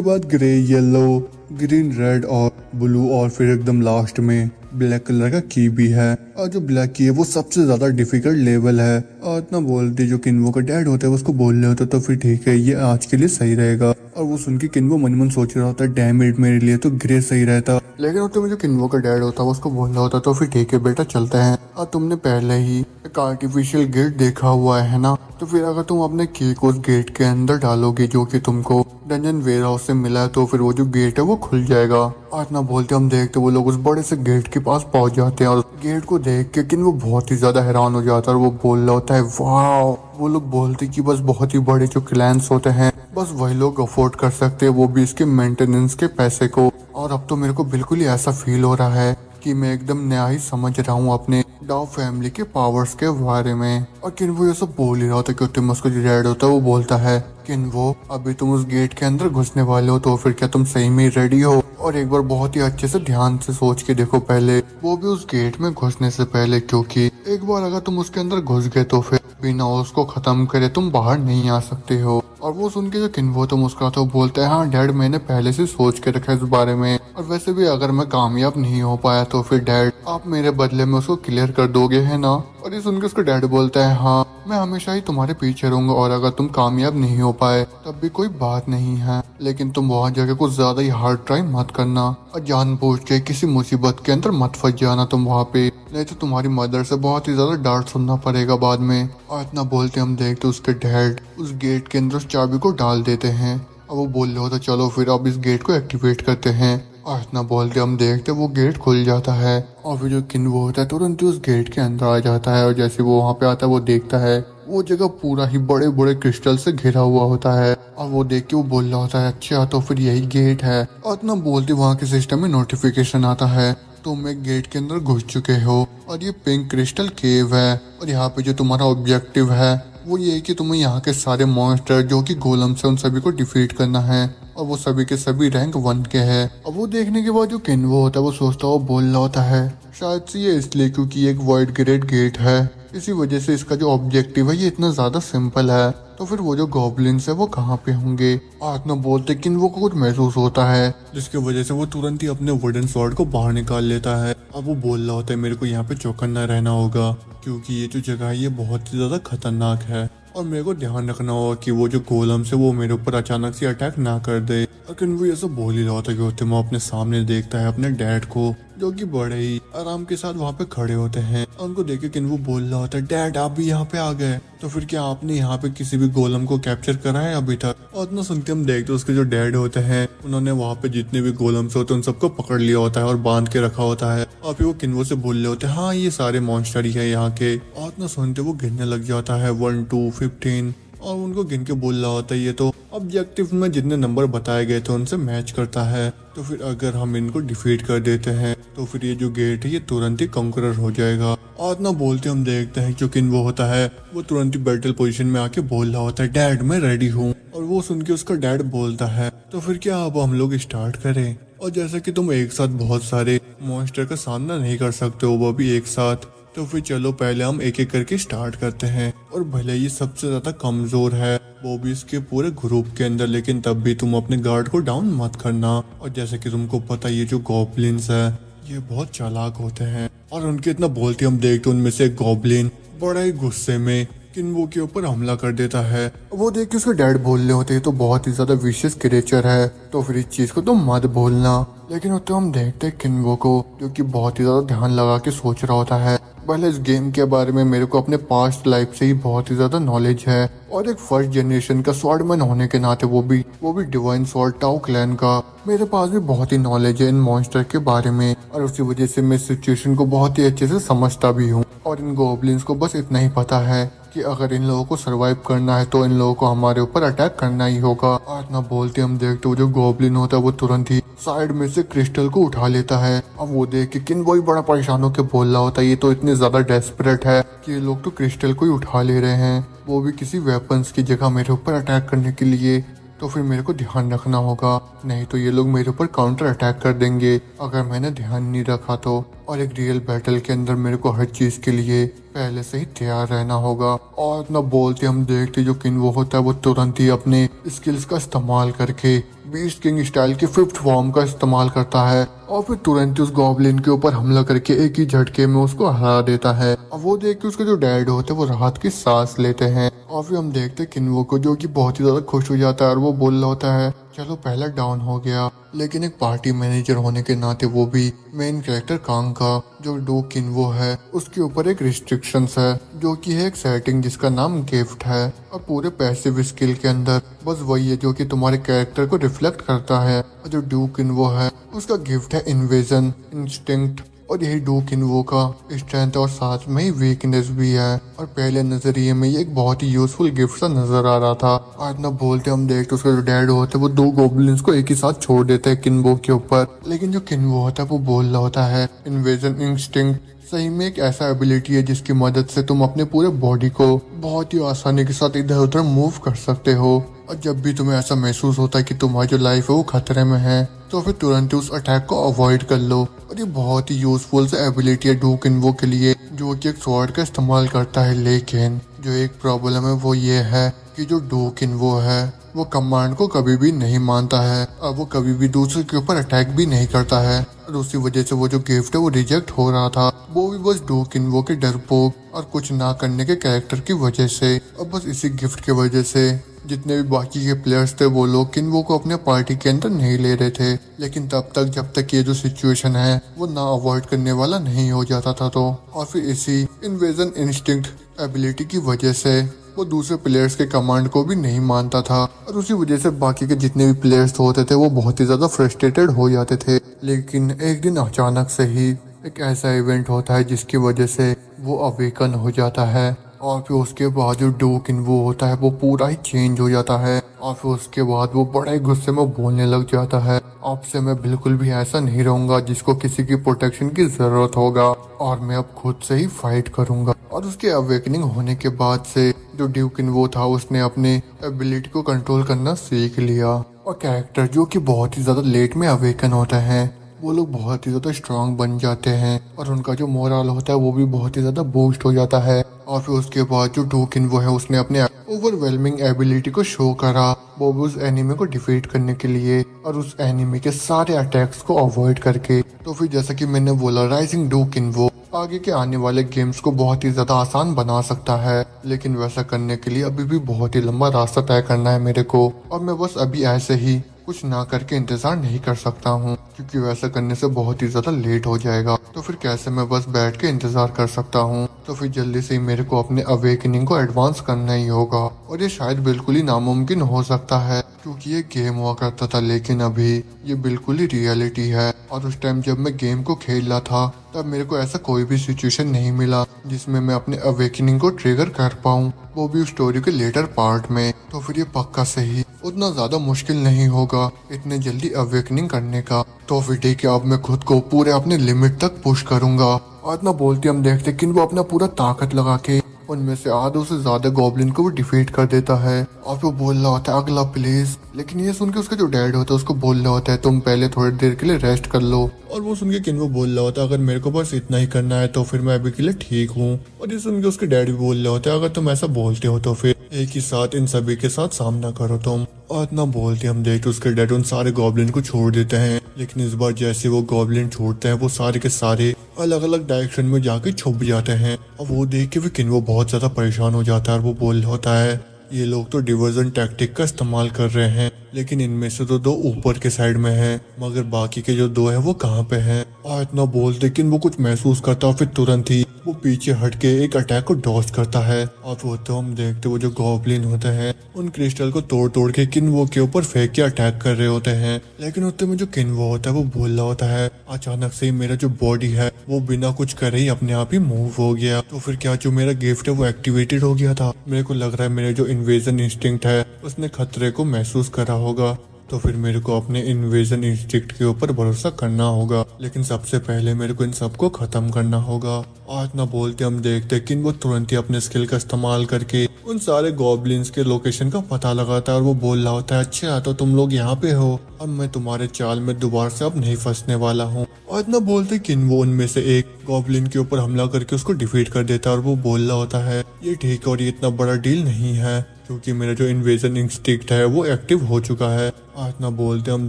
बाद ग्रे, येलो, ग्रीन, रेड और ब्लू, और फिर एकदम लास्ट में ब्लैक कलर का की भी है। और जो ब्लैक की है वो सबसे ज्यादा डिफिकल्ट लेवल है। और इतना बोलते जो किन्वो का डैड होता है उसको बोल रहे होते तो फिर ठीक है ये आज के लिए सही रहेगा। और वो सुन के किन्वो मन मन सोच रहा होता है डैम इट, मेरे लिए तो ग्रे सही रहता। लेकिन तो जो किन्वो का डैड होता है उसको बोल रहा होता तो फिर ठीक है बेटा चलते हैं, और तुमने पहले ही एक आर्टिफिशियल गेट देखा हुआ है ना, तो फिर अगर तुम अपने की को उस गेट के अंदर डालोगे जो कि तुमको डंजन वेयर हाउस से मिला है, तो फिर वो जो गेट है वो खुल जाएगा। और इतना बोलते हम देखते वो लोग उस बड़े से गेट के पास पहुंच जाते हैं, और गेट को देख के किन वो बहुत ही ज्यादा हैरान हो जाता है, और वो बोल रहा होता है वाह। वो लोग बोलते कि बस बहुत ही बड़े जो क्लैंस होते हैं बस वही लोग अफोर्ड कर सकते हैं, वो भी इसके मेंटेनेंस के पैसे को। और अब तो मेरे को बिल्कुल ही ऐसा फील हो रहा है कि मैं एकदम नया ही समझ रहा हूँ अपने डाउ फैमिली के पावर्स के बारे में। और किन्वो ये सब बोल ही रहा होता है कि उसका जो डैड होता है वो बोलता है किन्वो अभी तुम उस गेट के अंदर घुसने वाले हो, तो फिर क्या तुम सही में रेडी हो? और एक बार बहुत ही अच्छे से ध्यान से सोच के देखो पहले, वो भी उस गेट में घुसने से पहले, क्योंकि एक बार अगर तुम उसके अंदर घुस गए तो फिर बिना उसको खत्म करे तुम बाहर नहीं आ सकते हो। और वो सुन के जो किन्वो तो मुस्कुराता है, बोलता है हाँ डैड मैंने पहले से सोच के रखा है इस बारे में, और वैसे भी अगर मैं कामयाब नहीं हो पाया तो फिर डैड आप मेरे बदले में उसको क्लियर कर दोगे है ना? और ये सुन के उसका डैड बोलता है हाँ मैं हमेशा ही तुम्हारे पीछे रहूंगा, और अगर तुम कामयाब नहीं हो पाए तब भी कोई बात नहीं है, लेकिन तुम वहाँ जाके कुछ ज्यादा ही हार्ड ट्राई मत करना, और जानबूझ के किसी मुसीबत के अंदर मत फंस जाना तुम वहाँ पे, नहीं तो तुम्हारी मदर से बहुत ही ज्यादा डांट सुनना पड़ेगा बाद में। और इतना बोलते हम देखते उसके डैड उस गेट के अंदर उस चाबी को डाल देते हैं, और वो बोल रहे होता चलो फिर अब इस गेट को एक्टिवेट करते हैं। और इतना बोलते हम देखते वो गेट खुल जाता है, और फिर जो किन्वो होता है तुरंत ही उस गेट के अंदर आ जाता है, और जैसे वो वहाँ पे आता है वो देखता है वो जगह पूरा ही बड़े बड़े क्रिस्टल से घिरा हुआ होता है, और वो देख के वो बोल रहा होता है अच्छा तो फिर यही गेट है। और इतना बोलते वहाँ के सिस्टम में नोटिफिकेशन आता है तुम एक गेट के अंदर घुस चुके हो, और ये पिंक क्रिस्टल केव है, और यहाँ पे जो तुम्हारा ऑब्जेक्टिव है वो ये है कि तुम्हें यहाँ के सारे मॉन्स्टर जो कि गोलम से उन सभी को डिफीट करना है, और वो सभी के सभी रैंक 1 के हैं। और वो देखने के बाद जो किन्वो होता है वो सोचता है वो बोल रहा होता है शायद से ये इसलिए क्योंकि ये एक वाइड ग्रेड गेट है, इसी वजह से इसका जो ऑब्जेक्टिव है ये इतना ज्यादा सिंपल है, तो फिर वो जो गॉब्लिन्स है वो कहाँ पे होंगे? आत्मा बोलते किन्वो को कुछ महसूस होता है जिसकी वजह से वो तुरंत ही अपने वुडन स्वॉर्ड को बाहर निकाल लेता है। अब वो बोल रहा होता है मेरे को यहाँ पे चौकन्ना रहना होगा क्योंकि ये जो जगह है ये बहुत ही ज्यादा खतरनाक है, और मेरे को ध्यान रखना होगा कि वो जो गोलम से वो मेरे ऊपर अचानक से अटैक ना कर दे। लेकिन वो ये सब बोल ही रहा होता है कि होते अपने सामने देखता है अपने डैड को जो कि बड़े ही आराम के साथ वहाँ पे खड़े होते हैं, और उनको देख के किन्वो बोल रहा होता है डैड आप भी यहाँ पे आ गए, तो फिर क्या आपने यहाँ पे किसी भी गोलम को कैप्चर करा है अभी तक? और इतना सुनते हम देखते उसके जो डैड होते हैं उन्होंने वहाँ पे जितने भी गोलम्स होते हैं उन सबको पकड़ लिया होता है और बांध के रखा होता है, और फिर वो किन्वो से बोल रहे होते हैं हाँ ये सारे मॉन्स्टर ही है यहाँ के। और इतना सुनते वो गिनने लग जाता है 1 2 15, और उनको गिन के बोल रहा होता है ये तो ऑब्जेक्टिव में जितने नंबर बताए गए थे उनसे मैच करता है, तो फिर अगर हम इनको डिफीट कर देते हैं तो फिर ये जो गेट है ये तुरंत ही कंकरर हो जाएगा। और इतना बोलते हम देखते हैं जो किन्वो होता है वो तुरंत ही बैटल पोजीशन में आके बोल रहा होता है डैड मैं रेडी हूँ, और वो सुन के उसका डैड बोलता है तो फिर क्या अब हम लोग स्टार्ट करें? और जैसे कि तुम एक साथ बहुत सारे मॉन्स्टर का सामना नहीं कर सकते हो वो भी एक साथ, तो फिर चलो पहले हम एक एक करके स्टार्ट करते हैं। और भले ये सबसे ज्यादा कमजोर है वो भी इसके पूरे ग्रुप के अंदर, लेकिन तब भी तुम अपने गार्ड को डाउन मत करना। और जैसे कि तुमको पता ये जो गॉब्लिन्स है ये बहुत चालाक होते हैं, और उनके इतना बोलते हम देखते उनमें से एक गॉब्लिन बड़ा ही गुस्से में किन्वो के ऊपर हमला कर देता है। वो देख के उसके डैड बोल रहे होते हैं तो बहुत ही ज्यादा विशियस क्रिएचर है, तो फिर इस चीज को तो मत बोलना। लेकिन तो हम देखते हैं किन्वो को जो कि बहुत ही ज्यादा ध्यान लगा के सोच रहा होता है भले इस गेम के बारे में मेरे को अपने पास्ट लाइफ से ही बहुत ही ज्यादा नॉलेज है, और एक फर्स्ट जनरेशन का स्वॉर्डमैन होने के नाते वो भी डिवाइन स्वॉर्ड टाउ क्लैन का मेरे पास भी बहुत ही नॉलेज है इन मॉन्स्टर के बारे में, और उसी वजह से मैं सिचुएशन को बहुत ही अच्छे से समझता भी हूँ। और इन गॉब्लिन्स को बस इतना ही पता है कि अगर इन लोगों को सरवाइव करना है तो इन लोगों को हमारे ऊपर अटैक करना ही होगा। आज ना बोलते हम देखते वो जो गॉब्लिन होता है वो तुरंत ही साइड में से क्रिस्टल को उठा लेता है। अब वो देख के किन वही बड़ा परेशान होकर बोल रहा होता है ये तो इतने ज्यादा डेस्परेट है कि ये लोग तो क्रिस्टल को ही उठा ले रहे हैं, वो भी किसी वेपन्स की जगह मेरे ऊपर अटैक करने के लिए। तो फिर मेरे को ध्यान रखना होगा, नहीं तो ये लोग मेरे ऊपर काउंटर अटैक कर देंगे अगर मैंने ध्यान नहीं रखा तो। और एक रियल बैटल के अंदर मेरे को हर चीज के लिए पहले से ही तैयार रहना होगा। और ना बोलते हम देखते जो किन वो होता है वो तुरंत ही अपने स्किल्स का इस्तेमाल करके बीस्ट किंग स्टाइल के 5th फॉर्म का इस्तेमाल करता है, और फिर तुरंत ही उस गॉब्लिन के ऊपर हमला करके एक ही झटके में उसको हरा देता है। और वो देख के उसके जो डैड होते हैं वो राहत की सांस लेते हैं। और फिर हम देखते हैं किन्वो को जो कि बहुत ही ज्यादा खुश हो जाता है, और वो बोल रहा होता है चलो पहला डाउन हो गया। लेकिन एक पार्टी मैनेजर होने के नाते वो भी मेन कैरेक्टर कांग का जो डू किन्वो है उसके ऊपर एक रिस्ट्रिक्शंस है, जो कि है एक सेटिंग जिसका नाम गिफ्ट है। और पूरे पैसिव स्किल के अंदर बस वही है जो कि तुम्हारे कैरेक्टर को रिफ्लेक्ट करता है। और जो डू किन्वो है उसका गिफ्ट है इन्वेजन इंस्टिंक्ट, और यही डू किन्वो का स्ट्रेंथ और साथ में ही वीकनेस भी है। और पहले नजरिए में ये एक बहुत ही यूजफुल गिफ्ट सा नजर आ रहा था। आज ना बोलते हम देखते उसका जो डैड होता है वो 2 गॉब्लिन्स को एक ही साथ छोड़ देते हैं किन्वो के ऊपर। लेकिन जो किन्वो होता है वो बोल रहा होता है इन्वेजन इंस्टिंक्ट सही में एक ऐसा एबिलिटी है जिसकी मदद से तुम अपने पूरे बॉडी को बहुत ही आसानी के साथ इधर उधर मूव कर सकते हो। और जब भी तुम्हें ऐसा महसूस होता है कि तुम्हारी जो लाइफ है वो खतरे में है तो फिर तुरंत ही उस अटैक को अवॉइड कर लो। और ये बहुत ही यूजफुल सा एबिलिटी है डू किन्वो के लिए जो कि एक स्वॉर्ड का इस्तेमाल करता है। लेकिन जो एक प्रॉब्लम है वो ये है कि जो डू किन्वो है वो कमांड को कभी भी नहीं मानता है, और वो कभी भी दूसरे के ऊपर अटैक भी नहीं करता है। और उसी वजह से वो जो गिफ्ट है वो रिजेक्ट हो रहा था, वो भी बस डू किन्वो के डरपोक और कुछ ना करने के कैरेक्टर की वजह से। और बस इसी गिफ्ट की वजह से जितने भी बाकी के प्लेयर्स थे वो लोग किन्वो को अपने पार्टी के अंदर नहीं ले रहे थे। लेकिन तब तक जब तक ये जो सिचुएशन है वो ना अवॉइड करने वाला नहीं हो जाता था। तो और फिर इसी इन्वेजन इंस्टिंक्ट एबिलिटी की वजह से वो दूसरे प्लेयर्स के कमांड को भी नहीं मानता था, और उसी वजह से बाकी के जितने भी प्लेयर्स होते थे वो बहुत ही ज्यादा फ्रस्ट्रेटेड हो जाते थे। लेकिन एक दिन अचानक से ही एक ऐसा इवेंट होता है जिसकी वजह से वो अवेकन हो जाता है, और फिर उसके बाद जो डू किन्वो होता है वो पूरा ही चेंज हो जाता है। और फिर उसके बाद वो बड़े गुस्से में बोलने लग जाता है अब से मैं बिल्कुल भी ऐसा नहीं रहूंगा जिसको किसी की प्रोटेक्शन की जरूरत होगा, और मैं अब खुद से ही फाइट करूंगा। और उसके अवेकनिंग होने के बाद से जो डू किन्वो था उसने अपने एबिलिटी को कंट्रोल करना सीख लिया। और कैरेक्टर जो कि बहुत ही ज्यादा लेट में अवेकन होते हैं वो लोग बहुत ही ज्यादा स्ट्रांग बन जाते हैं, और उनका जो मोरल होता है वो भी बहुत ही ज्यादा बूस्ट हो जाता है। और फिर उसके बाद जो डू किन्वो है उसने अपने ओवरवेलमिंग एबिलिटी को शो करा, वो भी उस एनिमी को डिफीट करने के लिए और उस एनिमी के सारे अटैक्स को अवॉइड करके। तो फिर जैसा कि मैंने बोला राइजिंग डू किन्वो आगे के आने वाले गेम्स को बहुत ही ज्यादा आसान बना सकता है, लेकिन वैसा करने के लिए अभी भी बहुत ही लंबा रास्ता तय करना है मेरे को, और मैं बस अभी ऐसे ही कुछ ना करके इंतजार नहीं कर सकता हूँ, क्योंकि वैसा करने से बहुत ही ज्यादा लेट हो जाएगा। तो फिर कैसे मैं बस बैठ के इंतजार कर सकता हूँ। तो फिर जल्दी से ही मेरे को अपने अवेकनिंग को एडवांस करना ही होगा, और ये शायद बिल्कुल ही नामुमकिन हो सकता है क्योंकि ये गेम हुआ करता था, लेकिन अभी ये बिल्कुल ही रियलिटी है। और उस टाइम जब मैं गेम को खेल रहा था तब मेरे को ऐसा कोई भी सिचुएशन नहीं मिला जिसमें मैं अपने अवेकनिंग को ट्रिगर कर पाऊँ, वो भी स्टोरी के लेटर पार्ट में। तो फिर ये पक्का सही उतना ज्यादा मुश्किल नहीं होगा इतने जल्दी अवेकनिंग करने का। तो फिर ठीक है, अब मैं खुद को पूरे अपने लिमिट तक पुश करूंगा। और ना बोलते हम देखते कि वो अपना पूरा ताकत लगा के उनमें से आधों से ज्यादा गॉब्लिन को भी डिफीट कर देता है, और फिर बोल रहा होता है अगला प्लीज। लेकिन ये सुन के उसका जो डैड होता है उसको बोल रहा होता है तुम पहले थोड़ी देर के लिए रेस्ट कर लो। और वो सुन के किन्वो बोल रहा होता है अगर मेरे को बस इतना ही करना है तो फिर मैं अभी के लिए ठीक हूँ। और ये सुन के उसके डैड भी बोल रहे होते हैं अगर तुम ऐसा बोलते हो तो फिर एक ही साथ इन सभी के साथ सामना करो तुम। और इतना बोलते हम देखते उसके डैड उन सारे गॉब्लिन को छोड़ देते हैं, लेकिन इस बार जैसे वो गॉब्लिन छोड़ते हैं वो सारे के सारे अलग अलग डायरेक्शन में जाके छुप जाते हैं। और वो देख के भी किन्वो बहुत ज्यादा परेशान हो जाता है, और वो बोल होता है ये लोग तो डिवर्जन टैक्टिक का इस्तेमाल कर रहे हैं, लेकिन इनमें से तो 2 ऊपर के साइड में हैं, मगर बाकी के जो 2 है वो कहाँ पे हैं। और इतना बोल लेकिन वो कुछ महसूस करता और फिर तुरंत ही वो पीछे हट के एक अटैक को डॉज करता है और वो तो हम देखते वो जो गॉब्लिन होते हैं उन क्रिस्टल को तोड़ तोड़ के किन्वो के ऊपर फेंक के अटैक कर रहे होते हैं। लेकिन उतने में जो किन्वो होता है वो बोल रहा होता है अचानक से ही मेरा जो बॉडी है वो बिना कुछ करे ही अपने आप ही मूव हो गया। तो फिर क्या जो मेरा गिफ्ट है वो एक्टिवेटेड हो गया था? मेरे को लग रहा है मेरे जो इन्वेजन इंस्टिंक्ट है उसने खतरे को महसूस करा होगा। तो फिर मेरे को अपने इन्वेजन इंस्टिंक्ट के ऊपर भरोसा करना होगा, लेकिन सबसे पहले मेरे को इन सबको खत्म करना होगा। आज ना बोलते हम देखते कि वो तुरंत ही अपने स्किल का इस्तेमाल करके उन सारे गॉब्लिन्स के लोकेशन का पता लगाता है और वो बोल रहा होता है अच्छा तो तुम लोग यहाँ पे हो, अब मैं तुम्हारे चाल में दोबारा से अब नहीं फंसने वाला हूँ। आज ना बोलते कि वो उनमें से एक गॉब्लिन के ऊपर हमला करके उसको डिफीट कर देता है और वो बोल रहा होता है ये ठीक है और ये इतना बड़ा डील नहीं है क्योंकि मेरा जो इन्वेजन इंस्टिंक्ट है वो एक्टिव हो चुका है। आज ना बोलते हम